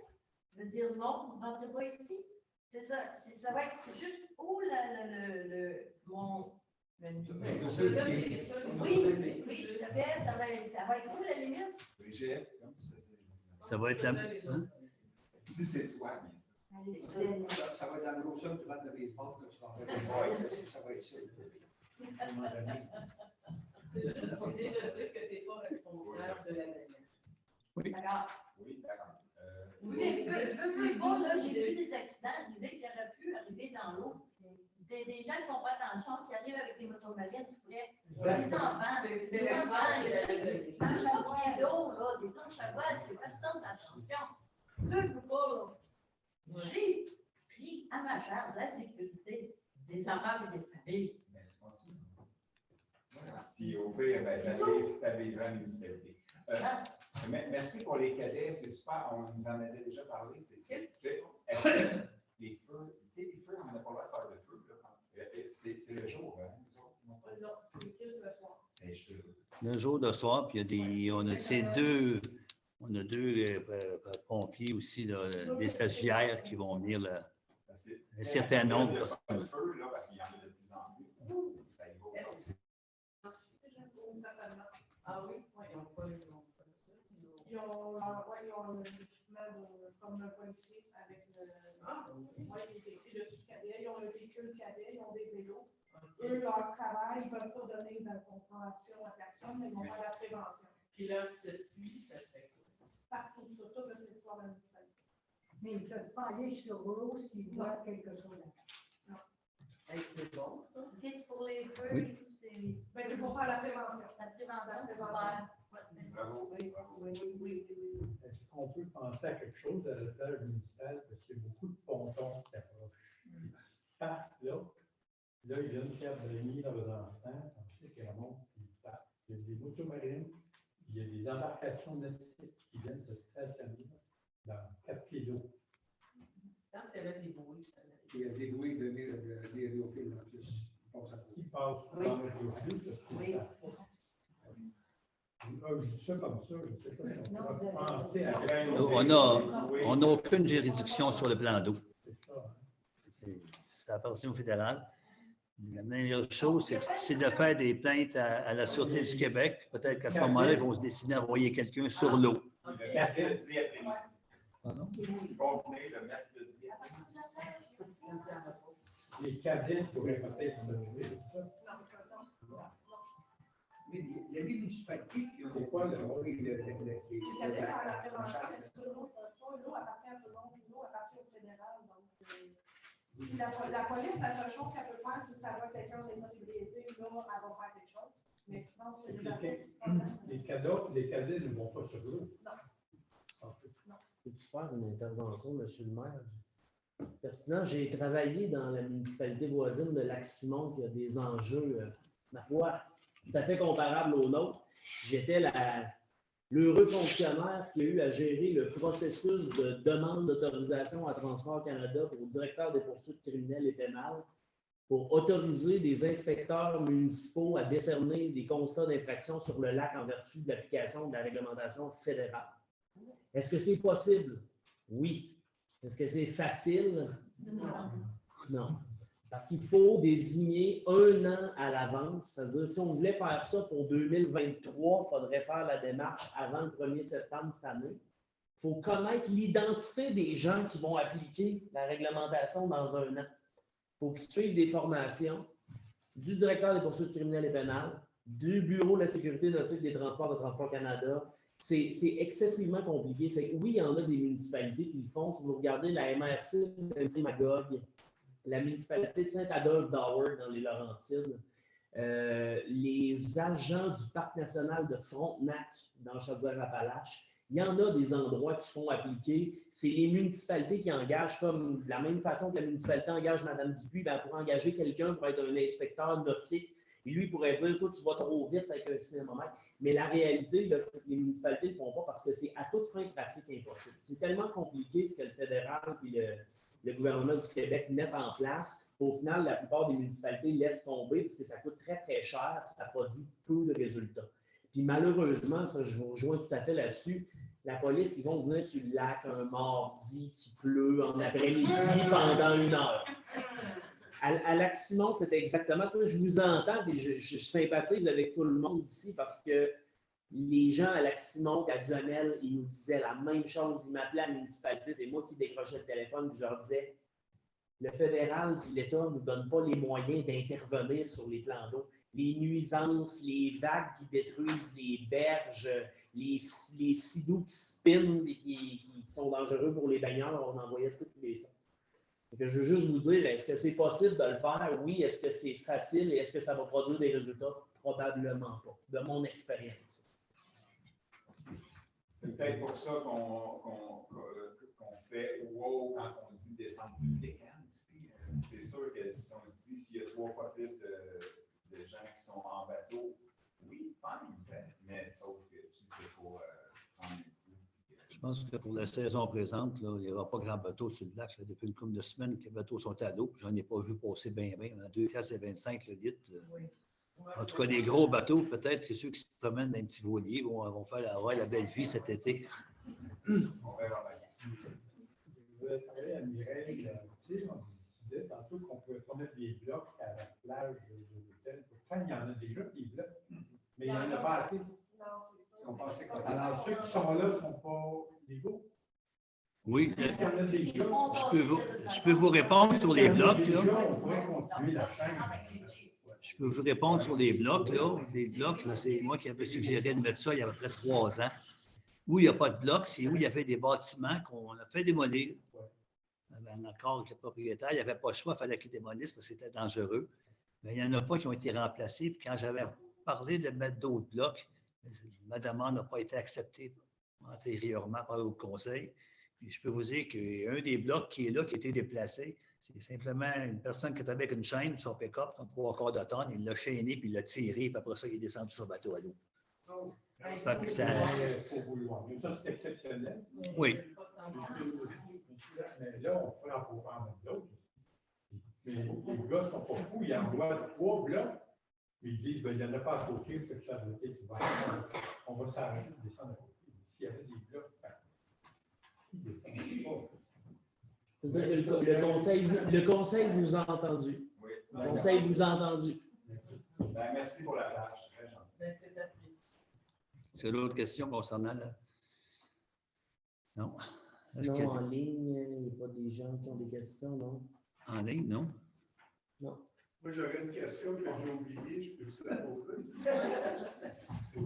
Je veux dire, non, vous ne rentrez pas ici. C'est ça, ça va être juste où mon. Oui, tout à fait, ça va être où la limite? Ça va être la. Hein? Si c'est toi, bien sûr. Ça va être dans le gros sol, tu vas de baseball, que tu vas enlever. Ça va être ça. À un moment donné. C'est juste l'idée de dire que tu n'es pas responsable de la manière. Oui. D'accord. Oui, d'accord. Oui, mais bon, là, j'ai vu des accidents arriver qui auraient pu arriver dans l'eau. Des gens qui ne font pas attention, qui arrivent avec des motomarines tout près. Des enfants, des enfants, dans chaque pied d'eau, là, des planches à voile, que personne n'a attention. Là, je veux pas, là. J'ai pris à ma charge la sécurité des enfants et des familles. Voilà. Puis au pire, t'aviseras la municipalité. Merci pour les cadets, c'est super, on nous en avait déjà parlé. Est-ce que les feux, on n'a pas le droit de faire de feu, là? C'est le jour, hein? C'est plus le soir. Le jour de soir, puis on a deux pompiers aussi, là, des stagiaires qui vont venir, là, un certain nombre de personnes. Le feu, là, parce qu'il y en a de plus en plus. Ça y va. Ah oui, ils n'ont pas les noms. Ils ont un équipement comme un policier avec le sous-cadet, ils ont un véhicule cadet, ils ont des vélos. Eux, leur travail, ils ne peuvent pas donner de compréhension à personne, mais ils vont faire la prévention. Puis là, cette pluie, ça se fait quoi? Partout sur tout le territoire municipal. Mais ils ne peuvent pas aller sur l'eau s'ils voient quelque chose. C'est bon, ça. Qu'est-ce pour les feux? Oui. C'est pour faire la prévention. La prévention, c'est Bravo. Oui. Est-ce qu'on peut penser à quelque chose à la plage municipale? Parce qu'il y a beaucoup de pontons qui approchent. Ils partent là. Là, ils viennent faire baigner leurs enfants. Ensuite, ils remontent et ils partent. Il y a des motomarines. Il y a des embarcations nautiques qui viennent se stationner dans 4 pieds d'eau. Quand il y avait des bruits, ça allait. Il y a des bruits de l'aérophile en plus. Qui passent dans le profil parce que ça. Je dis ça comme ça, je ne sais pas si on peut penser à ça. On n'a aucune juridiction sur le plan d'eau. C'est ça. Hein? Ça appartient au fédéral. La meilleure chose, c'est de faire des plaintes à la Sûreté du Québec. Peut-être qu'à ce moment-là, ils vont se décider à envoyer quelqu'un sur l'eau. Le mercredi après-midi. Pardon? Ils vont venir le mercredi après-midi. Les cadets pourraient peut-être s'occuper de ça. Mais il y a des municipalités qui ont. C'est quoi le rôle? Les cadets faire la prévention, parce que l'eau appartient à tout le monde, l'eau appartient au fédéral. Donc, Si la police, la seule chose qu'elle peut faire, c'est ça va quelqu'un en état d'ébriété, là, elle va faire quelque chose. Mais sinon, c'est les cadets ne vont pas sur l'eau. Non. Peux-tu faire une intervention, monsieur le maire? Pertinent, j'ai travaillé dans la municipalité voisine de Lac-Simon qui a des enjeux, ma foi, tout à fait comparables aux nôtres. J'étais l'heureux fonctionnaire qui a eu à gérer le processus de demande d'autorisation à Transport Canada pour le directeur des poursuites criminelles et pénales pour autoriser des inspecteurs municipaux à décerner des constats d'infraction sur le lac en vertu de l'application de la réglementation fédérale. Est-ce que c'est possible? Oui. Est-ce que c'est facile? Non. Parce qu'il faut désigner 1 an à l'avance. C'est-à-dire, si on voulait faire ça pour 2023, il faudrait faire la démarche avant le 1er septembre cette année. Il faut connaître l'identité des gens qui vont appliquer la réglementation dans 1 an. Il faut qu'ils suivent des formations du directeur des poursuites criminelles et pénales, du Bureau de la sécurité nautique des transports de Transport Canada. C'est excessivement compliqué. Oui, il y en a des municipalités qui le font. Si vous regardez la MRC de Magog, la municipalité de Saint-Adolphe-d'Howard dans les Laurentides, les agents du Parc national de Frontenac dans Chaudière-Appalaches, il y en a des endroits qui font appliquer. C'est les municipalités qui engagent, comme de la même façon que la municipalité engage Mme Dupuis, ben, pour engager quelqu'un pour être un inspecteur nautique. Et lui, il pourrait dire, toi, tu vas trop vite avec un cinémomètre. Mais la réalité, là, c'est que les municipalités ne le font pas parce que c'est à toute fin pratique impossible. C'est tellement compliqué ce que le fédéral et le gouvernement du Québec mettent en place. Au final, la plupart des municipalités laissent tomber parce que ça coûte très, très cher et ça produit peu de résultats. Puis malheureusement, ça, je vous rejoins tout à fait là-dessus, la police, ils vont venir sur le lac un mardi qui pleut en après-midi pendant 1 heure. À Lac-Simon, c'était exactement ça. Je vous entends et je sympathise avec tout le monde ici parce que les gens à Lac-Simon, à Duhamel, ils nous disaient la même chose. Ils m'appelaient à la municipalité, c'est moi qui décrochais le téléphone et je leur disais le fédéral et l'État ne nous donnent pas les moyens d'intervenir sur les plans d'eau. Les nuisances, les vagues qui détruisent les berges, les sidoux qui spinnent et qui sont dangereux pour les baigneurs, on envoyait toutes les sons. Donc, je veux juste vous dire, est-ce que c'est possible de le faire? Oui. Est-ce que c'est facile et est-ce que ça va produire des résultats? Probablement pas, de mon expérience. C'est peut-être pour ça qu'on fait wow quand on dit descente publique. C'est sûr que si on se dit s'il y a 3 fois plus de gens qui sont en bateau, oui, fine, mais sauf que si c'est pour prendre un coup. Je pense que pour la saison présente, là, il n'y aura pas grand bateau sur le lac. Là, depuis une couple de semaines que les bateaux sont à l'eau. Je n'en ai pas vu passer bien. À 2,25 $ le litre. Oui. En tout cas, les gros bateaux, peut-être que ceux qui se promènent dans un petit voilier vont faire la belle vie cet été. On verra bien. Je voulais parler à Mireille. Tu sais, on disait tantôt qu'on pouvait pas mettre des blocs à la plage de l'hôtel. Pourtant, il y en a déjà des blocs, mais il n'y en a pas assez. Non, c'est sûr. On pensait que alors, ceux qui sont là ne sont pas légaux. Oui, je peux vous répondre sur les blocs. Là. On pourrait continuer la chaîne. Je peux vous répondre sur les blocs. Là. Les blocs, c'est moi qui avais suggéré de mettre ça il y a à peu près 3 ans. Où il n'y a pas de blocs, c'est où il y avait des bâtiments qu'on a fait démolir. Un accord avec le propriétaire, il n'y avait pas le choix, il fallait qu'il démolisse parce que c'était dangereux. Mais il n'y en a pas qui ont été remplacés. Puis quand j'avais parlé de mettre d'autres blocs, ma demande n'a pas été acceptée antérieurement par le conseil. Puis je peux vous dire qu'un des blocs qui est là, qui a été déplacé, c'est simplement une personne qui était avec une chaîne, son pick-up, dans 3/4 de tonne, il l'a chaîné, puis il l'a tiré, puis après ça, il est descendu sur le bateau à l'eau. Oh. Fait que ça... Mais ça, c'est exceptionnel. Oui. Mais là, on pourrait en pouvoir mettre d'autres. Mais les gars ne sont pas fous, ils envoient 3 blocs. Ils disent, ben, il n'y en a pas à côté, c'est que ça a été ouvert. On va s'arranger de descendre à côté. S'il y avait des blocs, qui descendent pas? Le conseil vous a entendu. Oui. Le conseil vous a entendu. Ben, merci pour la plage, très gentil. C'est apprécié. C'est l'autre question concernant la... Non. Sinon, en ligne, il n'y a pas des gens qui ont des questions, non? En ligne, non? Non. Moi, j'aurais une question que j'ai oubliée, je peux vous la poser. C'est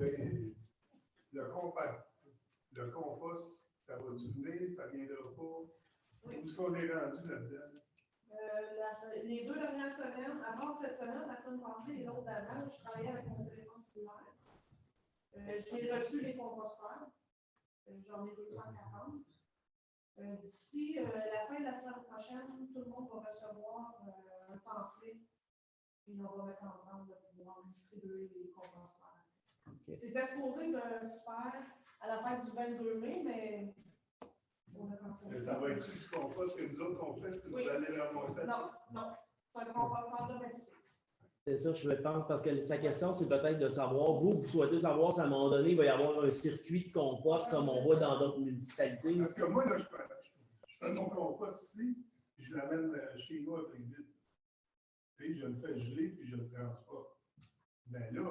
le compost, ça va-tu venir, ça ne viendra pas? Où est-ce qu'on est rendu là-dedans? Les 2 dernières semaines, avant cette semaine, la semaine passée, les autres d'avant, je travaillais avec mon téléphone cellulaire. J'ai reçu les composteurs. J'en ai 240. D'ici la fin de la semaine prochaine, tout le monde va recevoir un pamphlet. Puis on va mettre en vente de pouvoir distribuer les composteurs. Okay. C'était supposé de se faire à la fête du 22 mai, mais on a cancellé. Ça va être ce compost que nous autres on fait, ce que vous allez ramasser? Non. C'est un composteur domestique. C'est ça, je pense, parce que sa question, c'est peut-être de savoir, vous souhaitez savoir si à un moment donné, il va y avoir un circuit de compost comme on voit dans d'autres municipalités. Parce que moi, là, je fais mon compost ici, puis je l'amène chez nous après vite. Puis je le fais geler, puis je le transporte. Mais là,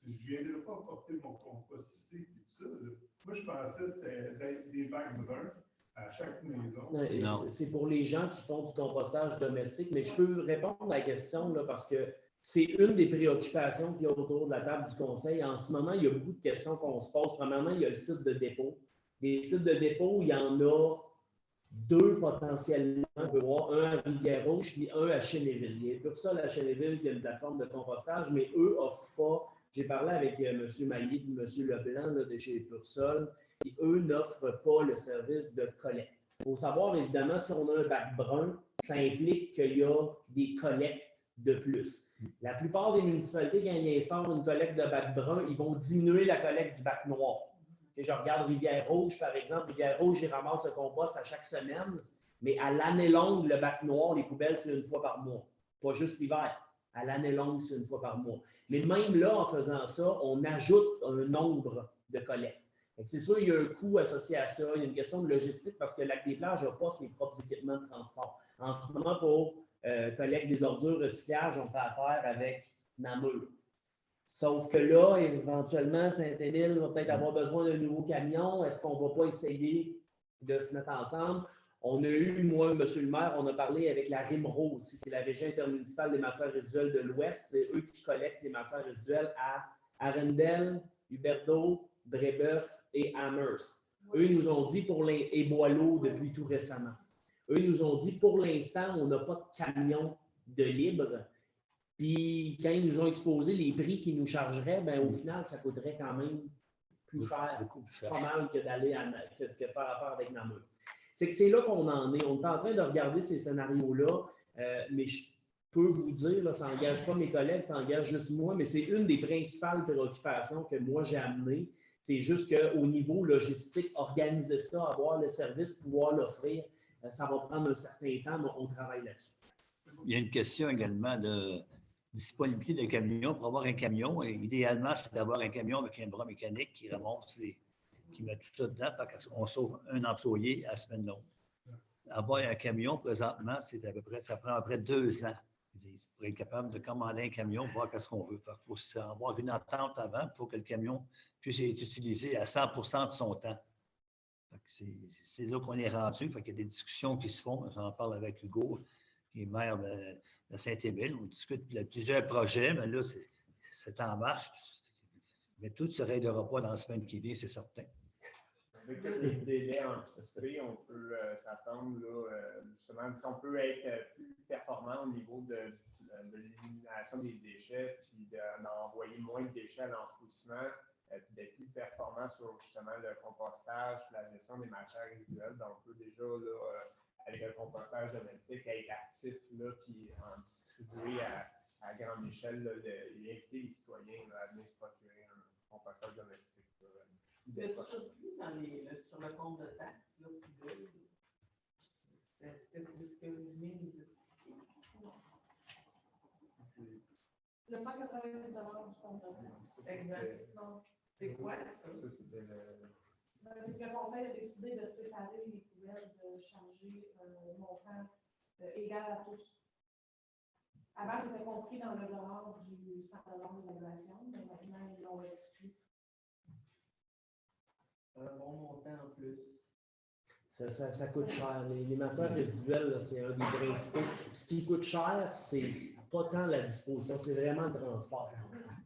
je ne viendrai pas porter mon compost ici, puis tout ça. Là. Moi, je pensais que c'était des bacs bruns à chaque maison. Non. C'est pour les gens qui font du compostage domestique, mais je peux répondre à la question là, parce que c'est une des préoccupations qu'il y a autour de la table du conseil. En ce moment, il y a beaucoup de questions qu'on se pose. Premièrement, il y a le site de dépôt. Des sites de dépôt, il y en a 2 potentiellement. On peut voir un à Rivière-Rouge puis un à Chénéville. Il y a pour ça à Chénéville qui a une plateforme de compostage, mais eux n'offrent pas. J'ai parlé avec M. Maillet et M. Leblanc là, de chez Pursol, et eux n'offrent pas le service de collecte. Il faut savoir, évidemment, si on a un bac brun, ça implique qu'il y a des collectes de plus. La plupart des municipalités, quand ils instaurent une collecte de bac brun, ils vont diminuer la collecte du bac noir. Et je regarde Rivière-Rouge, par exemple. Rivière-Rouge, ils ramassent le compost à chaque semaine, mais à l'année longue, le bac noir, les poubelles, c'est 1 fois par mois. Pas juste l'hiver. À l'année longue, c'est 1 fois par mois. Mais même là, en faisant ça, on ajoute un nombre de collectes. C'est sûr, il y a un coût associé à ça. Il y a une question de logistique parce que le Lac-des-Plages n'a pas ses propres équipements de transport. En ce moment, pour collecte des ordures, recyclage, on fait affaire avec Namur. Sauf que là, éventuellement, Saint-Émile va peut-être avoir besoin d'un nouveau camion. Est-ce qu'on ne va pas essayer de se mettre ensemble? On a eu, moi, M. le maire, on a parlé avec la RIMRO aussi, qui est la Régie intermunicipale des matières résiduelles de l'Ouest. C'est eux qui collectent les matières résiduelles à Arendelle, Huberdeau, Brébeuf et Amherst. Eux, ils nous ont dit et Boileau depuis tout récemment. Eux, ils nous ont dit pour l'instant, on n'a pas de camion de libre. Puis quand ils nous ont exposé les prix qu'ils nous chargeraient, bien, au final, ça coûterait quand même plus cher, pas mal que d'aller que faire affaire avec Namur. C'est que c'est là qu'on en est. On est en train de regarder ces scénarios-là, mais je peux vous dire, là, ça n'engage pas mes collègues, ça engage juste moi, mais c'est une des principales préoccupations que moi j'ai amenées. C'est juste qu'au niveau logistique, organiser ça, avoir le service, pouvoir l'offrir, ça va prendre un certain temps, mais on travaille là-dessus. Il y a une question également de disponibilité de camions. Pour avoir un camion, idéalement, c'est d'avoir un camion avec un bras mécanique qui ramasse qui met tout ça dedans parce qu'on sauve un employé à semaine longue. Avoir un camion, présentement, ça prend à peu près 2 ans. Pour être capable de commander un camion, voir ce qu'on veut. Il faut avoir une attente avant pour que le camion puisse être utilisé à 100% de son temps. C'est là qu'on est rendu. Il y a des discussions qui se font. J'en parle avec Hugo, qui est maire de Saint-Émile. On discute de plusieurs projets, mais là, c'est en marche. Mais tout ne se réglera pas dans la semaine qui vient, c'est certain. Avec les délais anticipés, on peut s'attendre, justement, si on peut être plus performant au niveau de l'élimination des déchets, puis d'envoyer moins de déchets à l'enfouissement, puis d'être plus performant sur justement le compostage, puis la gestion des matières résiduelles. Donc, on peut déjà, avec le compostage domestique, être actif, puis en distribuer à grande échelle, et inviter les citoyens à venir se procurer un compostage domestique. Le surplus sur le compte de taxes, est-ce que c'est ce que vous venez de nous expliquer? Le 190 du compte de taxes. Exact. C'est quoi ça? C'est que le conseil a décidé de séparer les poubelles, de changer un montant égal à tous. Avant, c'était compris dans le dollar du $100 d'évaluation, mais maintenant, ils l'ont exclu. Un bon montant en plus. Ça coûte cher. Les matières résiduelles, c'est un des principaux. Ce qui coûte cher, c'est pas tant la disposition, c'est vraiment le transport.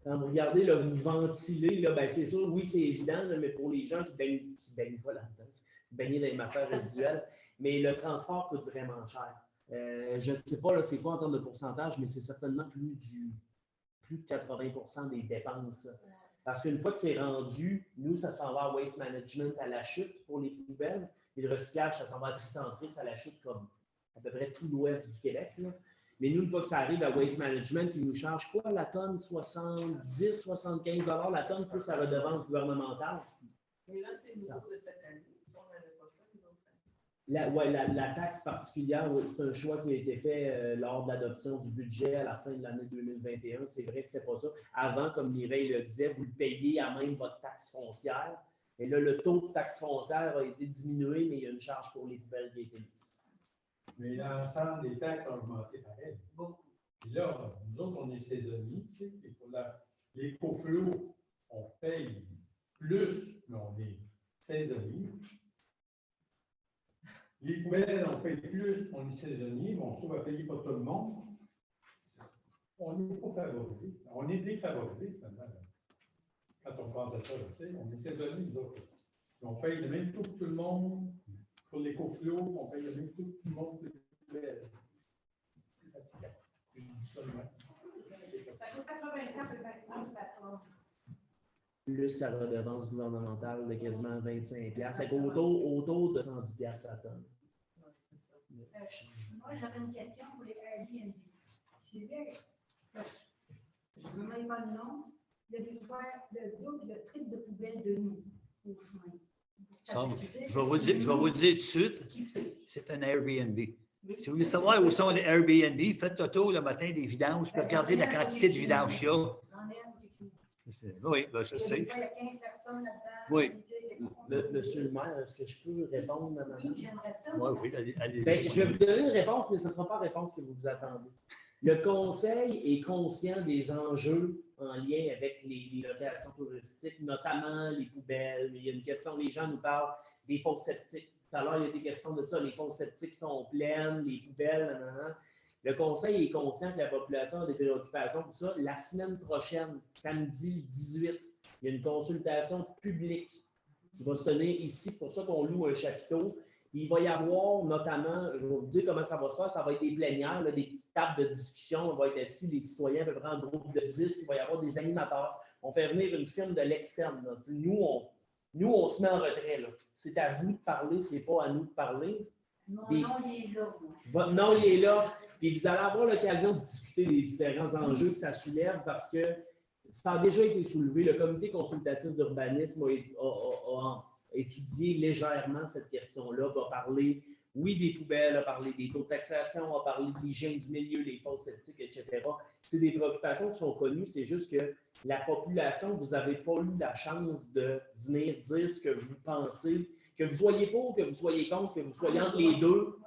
Quand vous regardez, là, vous ventilez, là, ben, c'est sûr, oui, c'est évident, là, mais pour les gens qui ne baignent pas là-dedans, baigner dans les matières résiduelles, mais le transport coûte vraiment cher. Je ne sais pas, c'est quoi en termes de pourcentage, mais c'est certainement plus de 80% des dépenses. Parce qu'une fois que c'est rendu, nous, ça s'en va à Waste Management à la chute pour les poubelles, et le recyclage, ça s'en va à Tricentris à la chute comme à peu près tout l'ouest du Québec. Là. Mais nous, une fois que ça arrive à Waste Management, ils nous chargent quoi la tonne? 70-75 $ la tonne plus la redevance gouvernementale. Mais là, c'est nouveau de cette année. La taxe particulière, oui, c'est un choix qui a été fait lors de l'adoption du budget à la fin de l'année 2021. C'est vrai que c'est pas ça. Avant, comme Mireille le disait, vous le payez à même votre taxe foncière. Et là, le taux de taxe foncière a été diminué, mais il y a une charge pour les poubelles qui a été mise. Mais l'ensemble des taxes ont augmenté pareil. Beaucoup. Puis là, nous autres, on est saisonniers. Et pour les coflots, on paye plus, mais on est saisonniers. Les poubelles, on paye plus, on est saisonnier, mais on se trouve à payer pour tout le monde. On n'est pas favorisé. On est défavorisé, finalement. Quand on pense à ça, on est saisonnier, nous autres. On paye le même taux que tout le monde pour les coflots, on paye le même taux que tout le monde pour les poubelles. C'est fatigant. Je dis ça de même. Ça coûte 84 et 29 la tonne. Plus la redevance gouvernementale de quasiment 25 $. C'est autour de 110 $ la tonne. Moi, j'avais une question pour les Airbnb. Je ne me rappelle pas le nom. Il y a des fois le double, le triple de poubelles de nous au chemin. Je vais vous dire tout de suite, c'est un Airbnb. Si vous voulez savoir où sont les Airbnb, faites le tour le matin des vidanges, puis regardez la quantité de vidanges qu'il y a. Oui, ben, je sais. Il y a 15 personnes là-dedans. Oui. Monsieur le maire, est-ce que je peux répondre à madame? Oui, j'aimerais ça. Oui, allez. Ben, je vais vous donner une réponse, mais ce ne sera pas la réponse que vous vous attendez. Le conseil est conscient des enjeux en lien avec les locations touristiques, notamment les poubelles. Il y a une question, les gens nous parlent des fosses septiques. Tout à l'heure, il y a des questions de ça. Les fosses septiques sont pleines, les poubelles, nanana. Le conseil est conscient que la population a des préoccupations pour ça. La semaine prochaine, samedi le 18, il y a une consultation publique qui va se tenir ici. C'est pour ça qu'on loue un chapiteau. Il va y avoir notamment, je vais vous dire comment ça va se faire, ça va être des plénières, là, des petites tables de discussion. On va être assis, les citoyens, à peu près en groupe de 10. Il va y avoir des animateurs. On fait venir une firme de l'externe. Nous, on se met en retrait. C'est à vous de parler, c'est pas à nous de parler. Mon nom, il est là. Votre nom, il est là. Puis vous allez avoir l'occasion de discuter des différents enjeux que ça soulève parce que ça a déjà été soulevé. Le comité consultatif d'urbanisme a étudié légèrement cette question-là, va parler, oui, des poubelles, a parlé des taux de taxation, a parlé de l'hygiène du milieu, des fosses septiques, etc. C'est des préoccupations qui sont connues, c'est juste que la population, vous n'avez pas eu la chance de venir dire ce que vous pensez, que vous soyez pour, que vous soyez contre, que vous soyez entre les deux,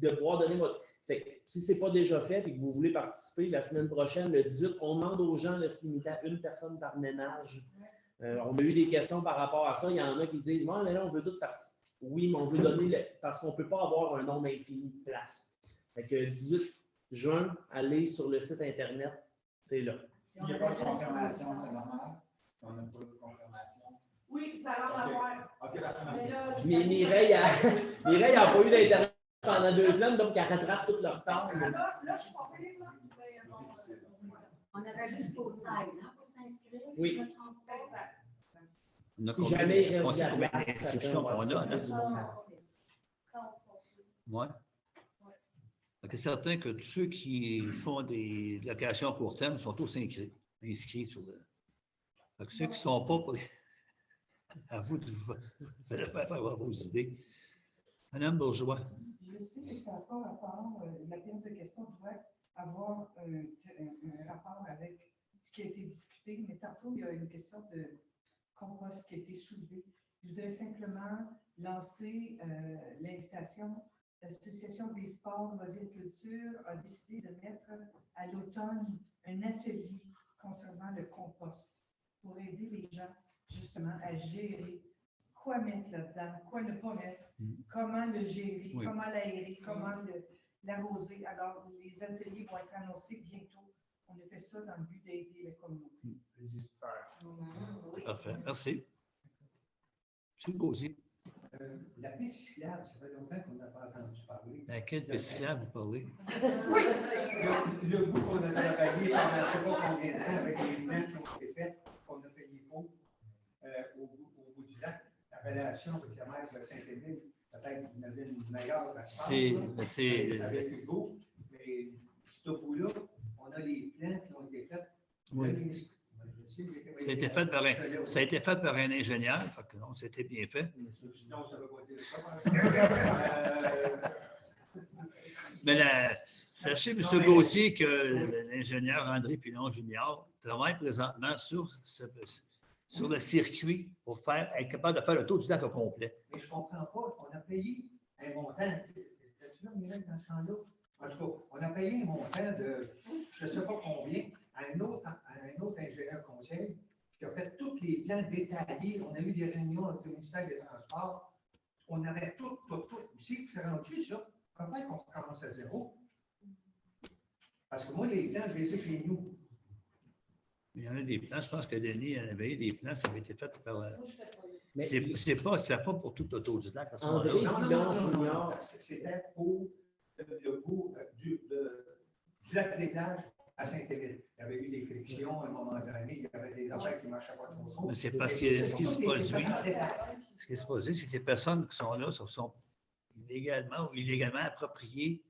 de pouvoir donner votre... Si ce n'est pas déjà fait et que vous voulez participer la semaine prochaine, le 18, on demande aux gens de se limiter à une personne par ménage. On a eu des questions par rapport à ça. Il y en a qui disent « Bon, là, on veut tout participer. » Oui, mais on veut donner... Parce qu'on ne peut pas avoir un nombre infini de places. Fait que 18 juin, allez sur le site Internet. C'est là. S'il n'y a pas de confirmation, c'est normal? Si on n'a pas de confirmation? Oui, vous allez en avoir. OK, merci. Mais Mireille n'a pas eu d'Internet pendant 2 semaines, donc elle rattrape tout leur temps. Là, je suis passée les plans. On avait jusqu'au 16 pour s'inscrire. Oui. Si jamais il reste combien de la place, d'inscriptions qu'on a? Oui. C'est certain que tous ceux qui font des locations à court terme sont tous inscrits sur le. Fait que ceux qui ne sont pas, à vous de faire vos idées. Madame Bourgeois. Je sais que ça n'a pas rapport, la période de questions doit avoir un rapport avec ce qui a été discuté, mais tantôt, il y a une question de compost qui a été soulevée. Je voudrais simplement lancer l'invitation. L'Association des sports, loisirs et culture a décidé de mettre à l'automne un atelier concernant le compost pour aider les gens justement à gérer quoi mettre là-dedans, quoi ne pas mettre, comment le gérer, comment l'aérer, comment l'arroser. Alors, les ateliers vont être annoncés bientôt. On a fait ça dans le but d'aider la communauté. Parfait. Merci. M. Gauzier. La piste cyclable, ça fait longtemps qu'on n'a pas entendu parler. À quelle piste cyclable vous parlez? Oui! Le bout qu'on a travaillé pendant je ne sais pas combien de temps avec les plans qui ont été faits, qu'on a payé pour au bout du lac. La relation avec la mer de Saint-Émile, peut-être qu'il y avait une meilleure. C'est. Avec Hugo, mais ce bout-là, on a les plans qui ont été faits. Oui. Ça a été fait par un ingénieur, donc c'était bien fait. Non, ça ne veut pas dire ça. Mais sachez, M. Gauthier, que l'ingénieur André Pilon Junior travaille présentement sur le circuit pour être capable de faire le tour du lac au complet. Mais je ne comprends pas. On a payé un montant. As-tu là, Mireille, dans ce temps-là? En tout cas, on a payé un montant de je ne sais pas combien à un autre ingénieur conseil qui a fait tous les plans détaillés. On a eu des réunions avec le ministère des Transports. On avait tout. Aussi, c'est rendu ça. Comment est-ce qu'on recommence à zéro? Parce que moi, les plans, je les ai chez nous. Il y en a des plans. Je pense que Denis avait eu des plans. Ça avait été fait par. C'est pas pour tout l'auto du lac à ce moment-là. Non. C'était pour le bout du lac des plages à Saint-Émile. Il y avait eu des frictions à un moment donné. Il y avait des affaires qui ne marchaient pas trop. Mais c'est parce que ce qui se produit, c'est que les personnes qui sont là sont illégalement ou illégalement appropriées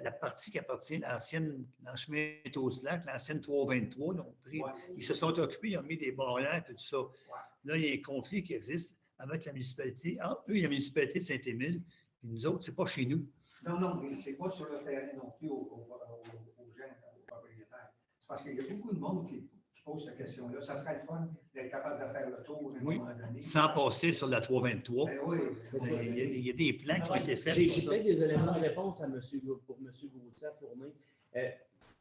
la partie qui appartient à l'ancienne chemin Toast-Lac, l'ancienne 323. Ils se sont occupés, ils ont mis des barrières et tout ça. Là, il y a un conflit qui existe avec la municipalité. Eux, il y a la municipalité de Saint-Émile, et nous autres, ce n'est pas chez nous. Non, mais ce n'est pas sur le terrain non plus aux gens, aux propriétaires. C'est parce qu'il y a beaucoup de monde qui pose cette question-là. Ça serait le fun d'être capable de faire le tour à un moment donné. Sans passer sur la 323. Ben oui. Il y a des plans qui ont été faits. J'ai peut-être des éléments de réponse pour M. Gauthier à fournir.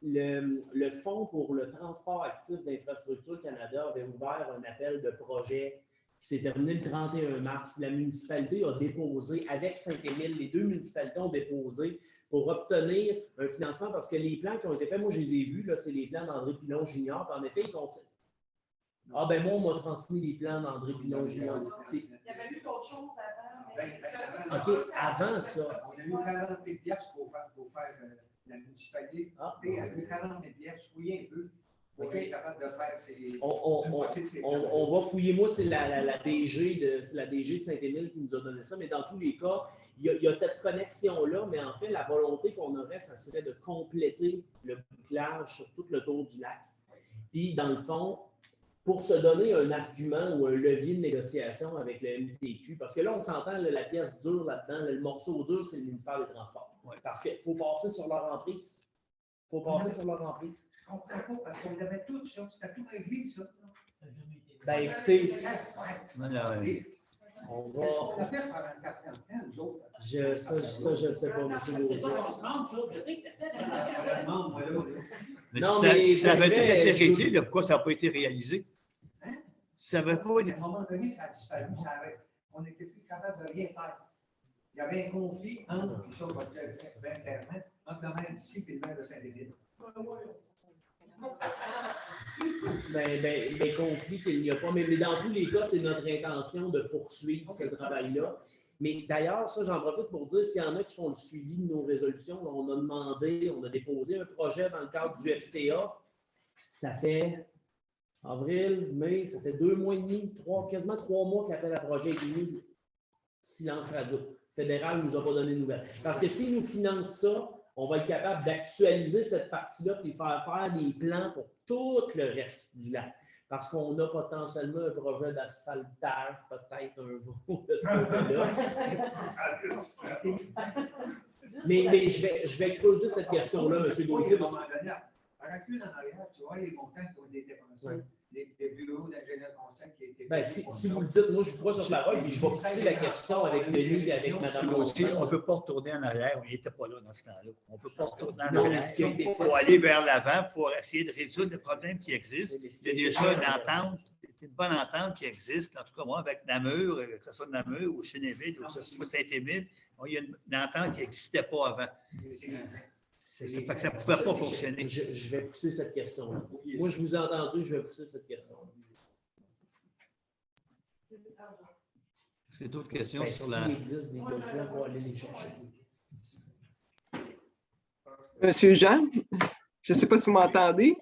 Le Fonds pour le transport actif d'Infrastructure Canada avait ouvert un appel de projet qui s'est terminé le 31 mars. La municipalité a déposé, avec Saint-Émile, les deux municipalités ont déposé pour obtenir un financement parce que les plans qui ont été faits, moi je les ai vus, c'est les plans d'André Pilon Junior. En effet, ils continuent. Ah ben moi, on m'a transmis les plans d'André Pilon Junior. Il y avait eu d'autres choses avant. OK, avant ça. On a eu 40 000 piastres pour faire la municipalité. Et avec 40 000 piastres, fouiller un peu. Pour être capable de faire ces... On va fouiller. Moi, c'est la DG de Saint-Émile qui nous a donné ça, mais dans tous les cas, il y a cette connexion-là, mais en fait, la volonté qu'on aurait, ça serait de compléter le bouclage sur tout le tour du lac. Puis, dans le fond, pour se donner un argument ou un levier de négociation avec le MTQ, parce que là, on s'entend, la pièce dure là-dedans, le morceau dur, c'est le ministère des Transports. Parce qu'il faut passer sur leur emprise. Je ne comprends pas, parce qu'on avait tout ça. C'était tout réglé, ça. Ben, écoutez, on va faire pendant 4 ans, nous autres. Ça, je ne sais pas, M. Gauthier. Mais si ça avait été réglé, pourquoi ça n'a pas été réalisé? Ça avait pas... À un moment donné, ça a disparu. On n'était plus capable de rien faire. Il y avait un conflit entre, puis ça, on va dire clairement, entre le maire d'ici et le maire de Saint-Émile. Ben, conflit qu'il n'y a pas, mais dans tous les cas, c'est notre intention de poursuivre ce travail-là. Mais d'ailleurs, ça, j'en profite pour dire, s'il y en a qui font le suivi de nos résolutions, on a déposé un projet dans le cadre du FTA. Ça fait avril, mai, ça fait 2 mois et demi, quasiment 3 mois que l'appel à projet est mis. Silence radio. Le fédéral ne nous a pas donné de nouvelles. Parce que s'ils nous financent ça, on va être capable d'actualiser cette partie-là et faire des plans pour tout le reste du lac. Parce qu'on a potentiellement un projet d'asphaltage, peut-être un jour de ce côté-là. Mais je vais creuser cette question-là, M. Gauthier. Recule en arrière, tu vois les montants qui ont été dépensés, les bureaux d'ingénieurs conseils qui étaient... Ben, si vous le dites, moi, je vous crois sur la parole, puis je vais pousser la question avec Denis et avec Mme Gauthier. On ne peut pas retourner en arrière. Il n'était pas là dans ce temps-là. On ne peut pas retourner en arrière. Il faut aller vers l'avant pour essayer de résoudre le problème qui existe. Il y a déjà une bonne entente qui existe, en tout cas, moi, avec Namur, que ce soit Namur ou Chénéville, ou que ce soit Saint-Émile. Il y a une entente qui n'existait pas avant. Ça ne pouvait pas fonctionner. Je vais pousser cette question-là. Moi, je vous ai entendu, je vais pousser cette question-là. Est-ce qu'il y a d'autres questions Ben, sur s'il la... existe des documents, il faut aller les chercher. Monsieur Jean, je ne sais pas si vous m'entendez.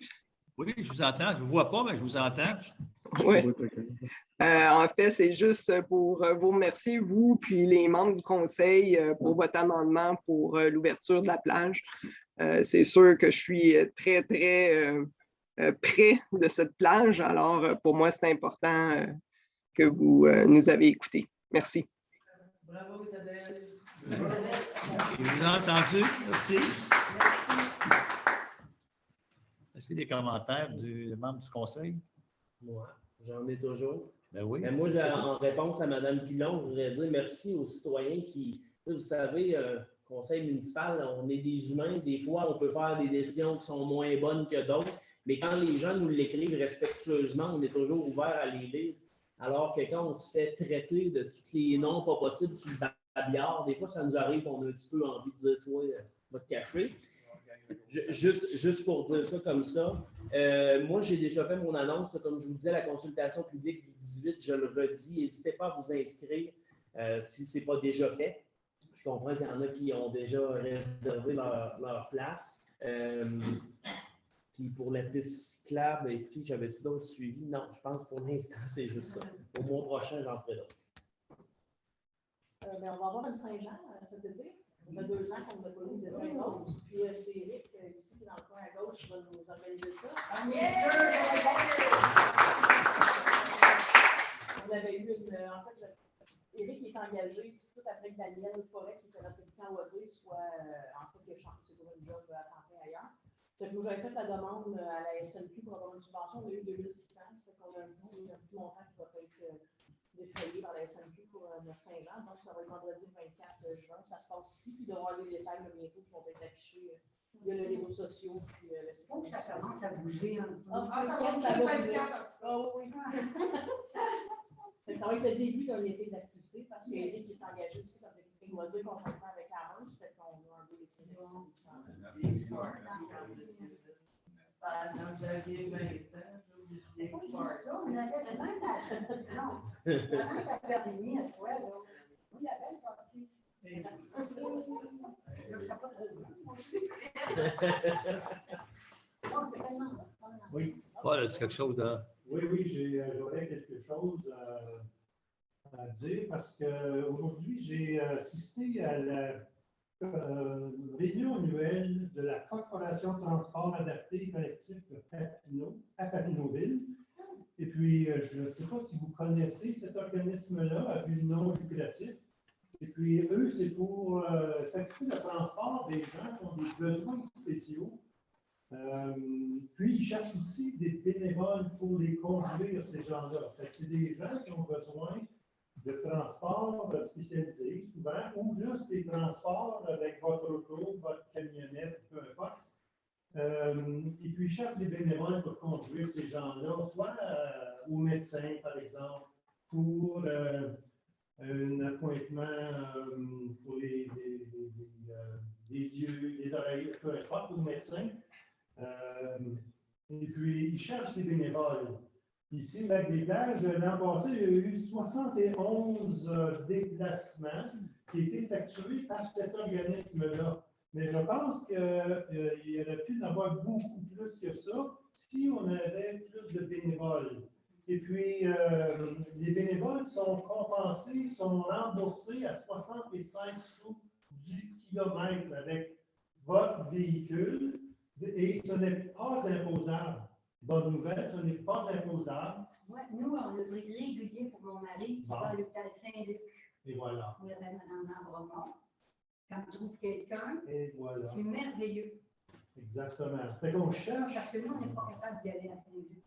Oui, je vous entends. Je ne vous vois pas, mais je vous entends. Oui. En fait, c'est juste pour vous remercier, vous puis les membres du conseil, pour votre amendement pour l'ouverture de la plage. C'est sûr que je suis très, très près de cette plage. Alors, pour moi, c'est important que vous nous avez écoutés. Merci. Bravo, Isabelle. Je vous ai entendu. Merci. Est-ce qu'il y a des commentaires du membre du conseil? Moi, j'en ai toujours. Ben oui. Ben moi, en réponse à Mme Pilon, je voudrais dire merci aux citoyens qui, vous savez, conseil municipal, on est des humains. Des fois, on peut faire des décisions qui sont moins bonnes que d'autres. Mais quand les gens nous l'écrivent respectueusement, on est toujours ouvert à les lire. Alors que quand on se fait traiter de tous les noms pas possibles sur le babillard, des fois, ça nous arrive qu'on a un petit peu envie de dire, toi, va te cacher. Juste pour dire ça comme ça, moi, j'ai déjà fait mon annonce, comme je vous disais, la consultation publique du 18, je le redis, n'hésitez pas à vous inscrire si ce n'est pas déjà fait. Je comprends qu'il y en a qui ont déjà réservé leur place. Puis pour la piste cyclable, écoutez, j'avais-tu d'autres suivis? Non, je pense pour l'instant, c'est juste ça. Au mois prochain, j'en ferai d'autres. On va avoir une Saint-Jean cet été. Ça fait 2 ans qu'on n'a pas eu de Saint-Jean. Puis c'est Eric, ici, qui est dans le coin à gauche, qui va nous organiser ça. On avait eu en fait, Eric est engagé tout de suite après que Daniel Forêt, qui était notre technicien loisir, soit en fait que chance sur une job à temps plein ailleurs. Donc, moi, j'avais fait la demande à la SNQ pour avoir une subvention. On a eu 2600. Ça fait qu'on a un petit montant qui va être défrayé par la SNQ pour notre Saint-Jean. Donc, ça va être vendredi 24 juin. Ça se passe ici. Puis, il doit y avoir des détails bientôt qui vont être affichés. Il y a les réseaux sociaux. Puis, le site. Donc, ça commence à bouger un peu. Ça va bouger. Oui. Ça va être le début d'un été d'activité parce qu'Éric est engagé aussi comme technicien loisir conjointement avec Aaron. Ça fait qu'on a un peu les sélections. Quand j'avais 20 ans, ça, on avait le même non. Avant ta permis à toi, là, oui, la belle partie. Oui. Paul, as-tu quelque chose de... Oui, j'aurais quelque chose à dire parce qu'aujourd'hui, j'ai assisté à la réunion annuelle de la Corporation de transport adapté et collectif de Papineau, à Papineauville. Et puis, je ne sais pas si vous connaissez cet organisme-là, à but non lucratif. Et puis, eux, c'est pour effectuer le transport des gens qui ont des besoins spéciaux. Puis, ils cherchent aussi des bénévoles pour les conduire, ces gens-là. C'est des gens qui ont besoin de transport spécialisé, souvent, ou juste des transports avec votre auto, votre camionnette, peu importe. Et puis, ils cherchent des bénévoles pour conduire ces gens-là, soit au médecin, par exemple, pour un appointement pour les yeux, les oreilles, peu importe, au médecin. Et puis, ils cherchent des bénévoles. Ici, au Lac des Plages, l'an passé, il y a eu 71 déplacements qui étaient effectués par cet organisme-là. Mais je pense qu'il y aurait pu en avoir beaucoup plus que ça si on avait plus de bénévoles. Et puis, les bénévoles sont compensés, sont remboursés à 65 sous du kilomètre avec votre véhicule et ce n'est pas imposable. Bonne nouvelle, ce n'est pas imposable. Ouais, nous, on le dit régulier pour mon mari qui va à l'hôpital Saint-Luc. Et voilà. On l'avait en Bromont. Quand on trouve quelqu'un, voilà. C'est merveilleux. Exactement. Fait qu'on cherche. Parce que nous, on n'est pas capable d'y aller à Saint-Luc.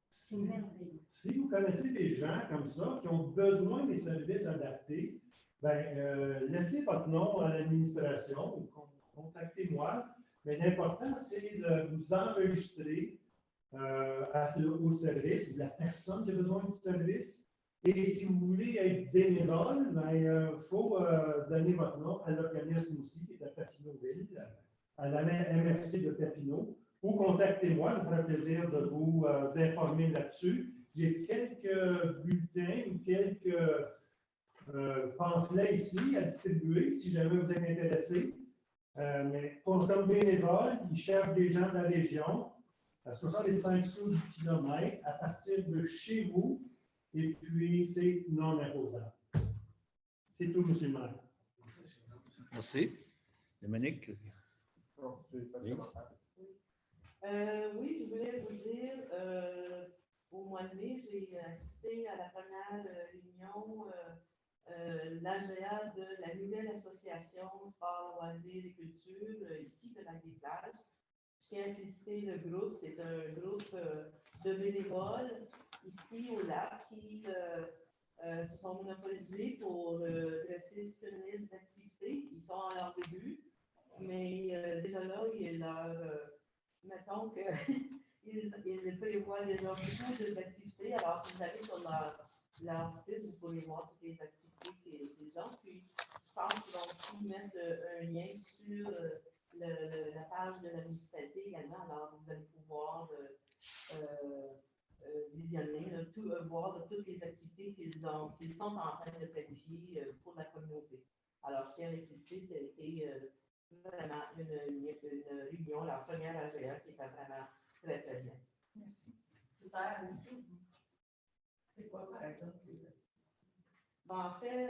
C'est merveilleux. Si vous connaissez des gens comme ça qui ont besoin des services adaptés, ben, laissez votre nom à l'administration ou contactez-moi. Mais l'important, c'est de vous enregistrer au service de la personne qui a besoin du service. Et si vous voulez être bénévole, il faut donner votre nom à l'organisme aussi qui est à Papineauville, à la MRC de Papineau, ou contactez-moi, ça me fera plaisir de vous informer là-dessus. J'ai quelques bulletins ou quelques pamphlet ici à distribuer si jamais vous êtes intéressé. Mais comme bénévole, ils cherchent des gens de la région à 65 sous du kilomètre à partir de chez vous, et puis c'est non imposable. C'est tout, M. le maire. Merci. Dominique? Oui, je voulais vous dire, au mois de mai, j'ai assisté à la première réunion l'AGA de la nouvelle association Sport, Loisirs et Culture ici de Lac-des-Plages. Je tiens à féliciter le groupe. C'est un groupe de bénévoles ici au lac qui se sont monopolisés pour le site d'activité. Ils sont à leur début, mais déjà là, mettons qu'ils prévoient déjà beaucoup d'activités. Alors, si vous allez sur leur site, vous pouvez voir toutes les activités qu'ils ont. Puis, je pense qu'ils vont aussi mettre un lien sur la page de la municipalité également. Alors, vous allez pouvoir visionner, voir toutes les activités qu'ils sont en train de planifier pour la communauté. Alors, je tiens à les féliciter, ça a été vraiment une réunion, la première AGA qui était vraiment très, très bien. Merci. Super, merci. C'est quoi, par exemple? En fait,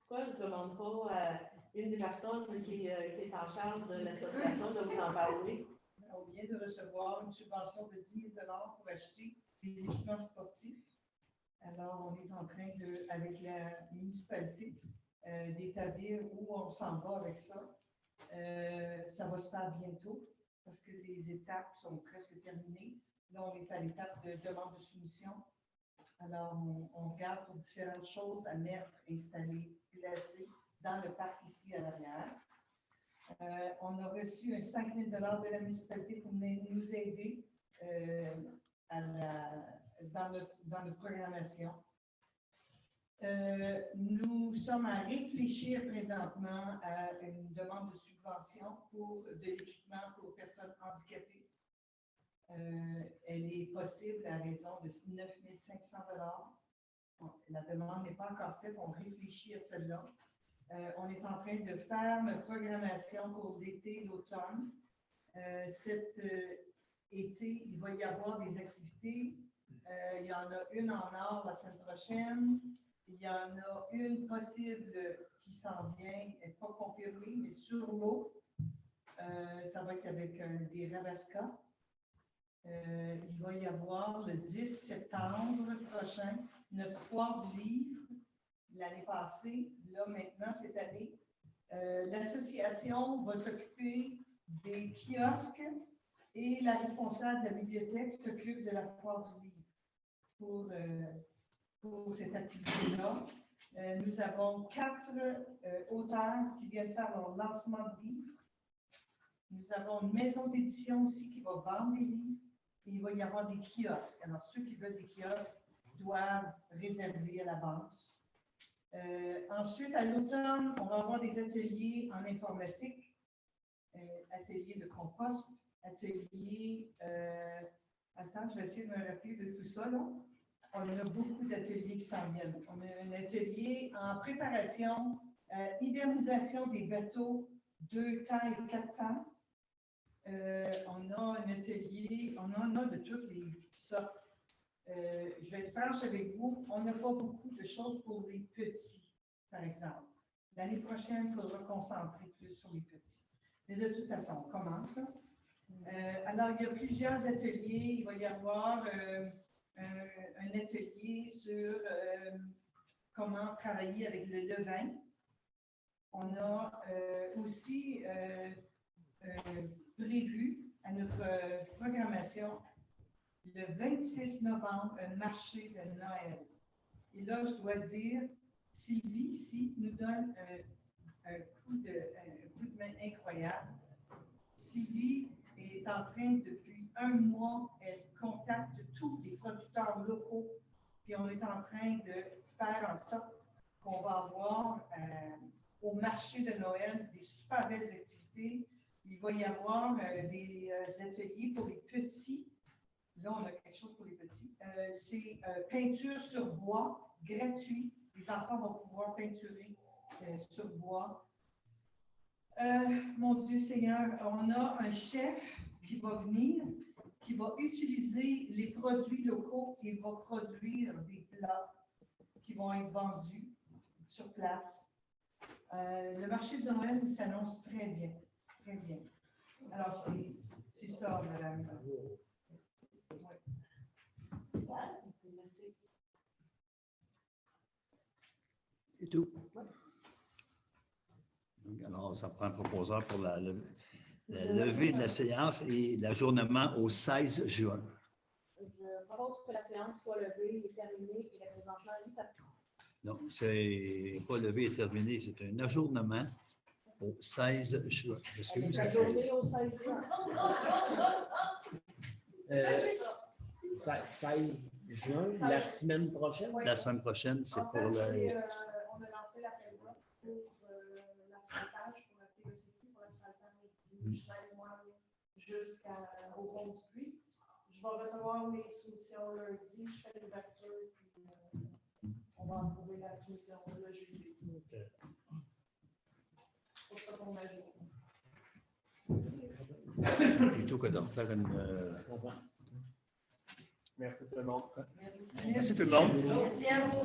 pourquoi je ne demande pas à une des personnes qui est en charge de l'association de vous en parler? On vient de recevoir une subvention de 10 000 pour acheter des équipements sportifs. Alors, on est en train, avec la municipalité, d'établir où on s'en va avec ça. Ça va se faire bientôt parce que les étapes sont presque terminées. Là, on est à l'étape de demande de soumission. Alors, on regarde pour différentes choses à mettre, installer, placer dans le parc ici à l'arrière. On a reçu un 5 000 de la municipalité pour nous aider dans notre programmation. Nous sommes à réfléchir présentement à une demande de subvention pour de l'équipement pour personnes handicapées. Elle est possible à raison de 9 500 $. La demande n'est pas encore faite, on réfléchit à celle-là. On est en train de faire notre programmation pour l'été, l'automne. Cet été, il va y avoir des activités. Il y en a une en or la semaine prochaine. Il y en a une possible qui s'en vient, elle n'est pas confirmée, mais sur l'eau. Ça va être avec des Ravasca. Il va y avoir le 10 septembre prochain notre foire du livre. L'année passée, là maintenant, cette année, l'association va s'occuper des kiosques et la responsable de la bibliothèque s'occupe de la foire du livre pour cette activité-là. Nous avons 4 auteurs qui viennent faire leur lancement de livres. Nous avons une maison d'édition aussi qui va vendre des livres. Et il va y avoir des kiosques. Alors, ceux qui veulent des kiosques doivent réserver à l'avance. Ensuite, à l'automne, on va avoir des ateliers en informatique, ateliers de compost, ateliers... attends, je vais essayer de me rappeler de tout ça, là. On a beaucoup d'ateliers qui s'en viennent. On a un atelier en préparation, hibernisation des bateaux 2 temps et 4 temps. On a un atelier, on en a de toutes les sortes. Je vais être franche avec vous, on n'a pas beaucoup de choses pour les petits, par exemple. L'année prochaine, il faudra concentrer plus sur les petits. Mais de toute façon, on commence. Alors, il y a plusieurs ateliers. Il va y avoir un atelier sur comment travailler avec le levain. On a aussi prévu à notre programmation le 26 novembre un marché de Noël. Et là, je dois dire, Sylvie ici nous donne un coup de main incroyable. Sylvie est en train, depuis 1 mois, elle contacte tous les producteurs locaux, puis on est en train de faire en sorte qu'on va avoir au marché de Noël des super belles activités. Il va y avoir des ateliers pour les petits. Là, on a quelque chose pour les petits. C'est peinture sur bois gratuit. Les enfants vont pouvoir peinturer sur bois. Mon Dieu Seigneur, on a un chef qui va venir, qui va utiliser les produits locaux et va produire des plats qui vont être vendus sur place. Le marché de Noël s'annonce très bien, très bien. Alors, c'est ça, madame. Ouais. Et tout. Donc, alors, ça prend un proposeur pour la levée de la séance et l'ajournement au 16 juin. Je propose que la séance soit levée et terminée et le présentement 8 heures. Non, c'est pas levé et terminé, c'est un ajournement au 16 juin. Excusez, Ajourné au 16 juin. 16 juin, la semaine prochaine. La semaine prochaine, c'est En pour fait, le. on a lancé l'appel d'offres pour l'asphaltage, pour la TECQ, pour l'asphaltage du Schneiderman jusqu'au Pont Street. Je vais recevoir mes soumissions lundi, je fais l'ouverture, puis on va en trouver la soumission le jeudi. C'est pour ça qu'on ajoute. Plutôt que d'en faire une. Merci tout le monde. Merci tout le monde. Merci à vous.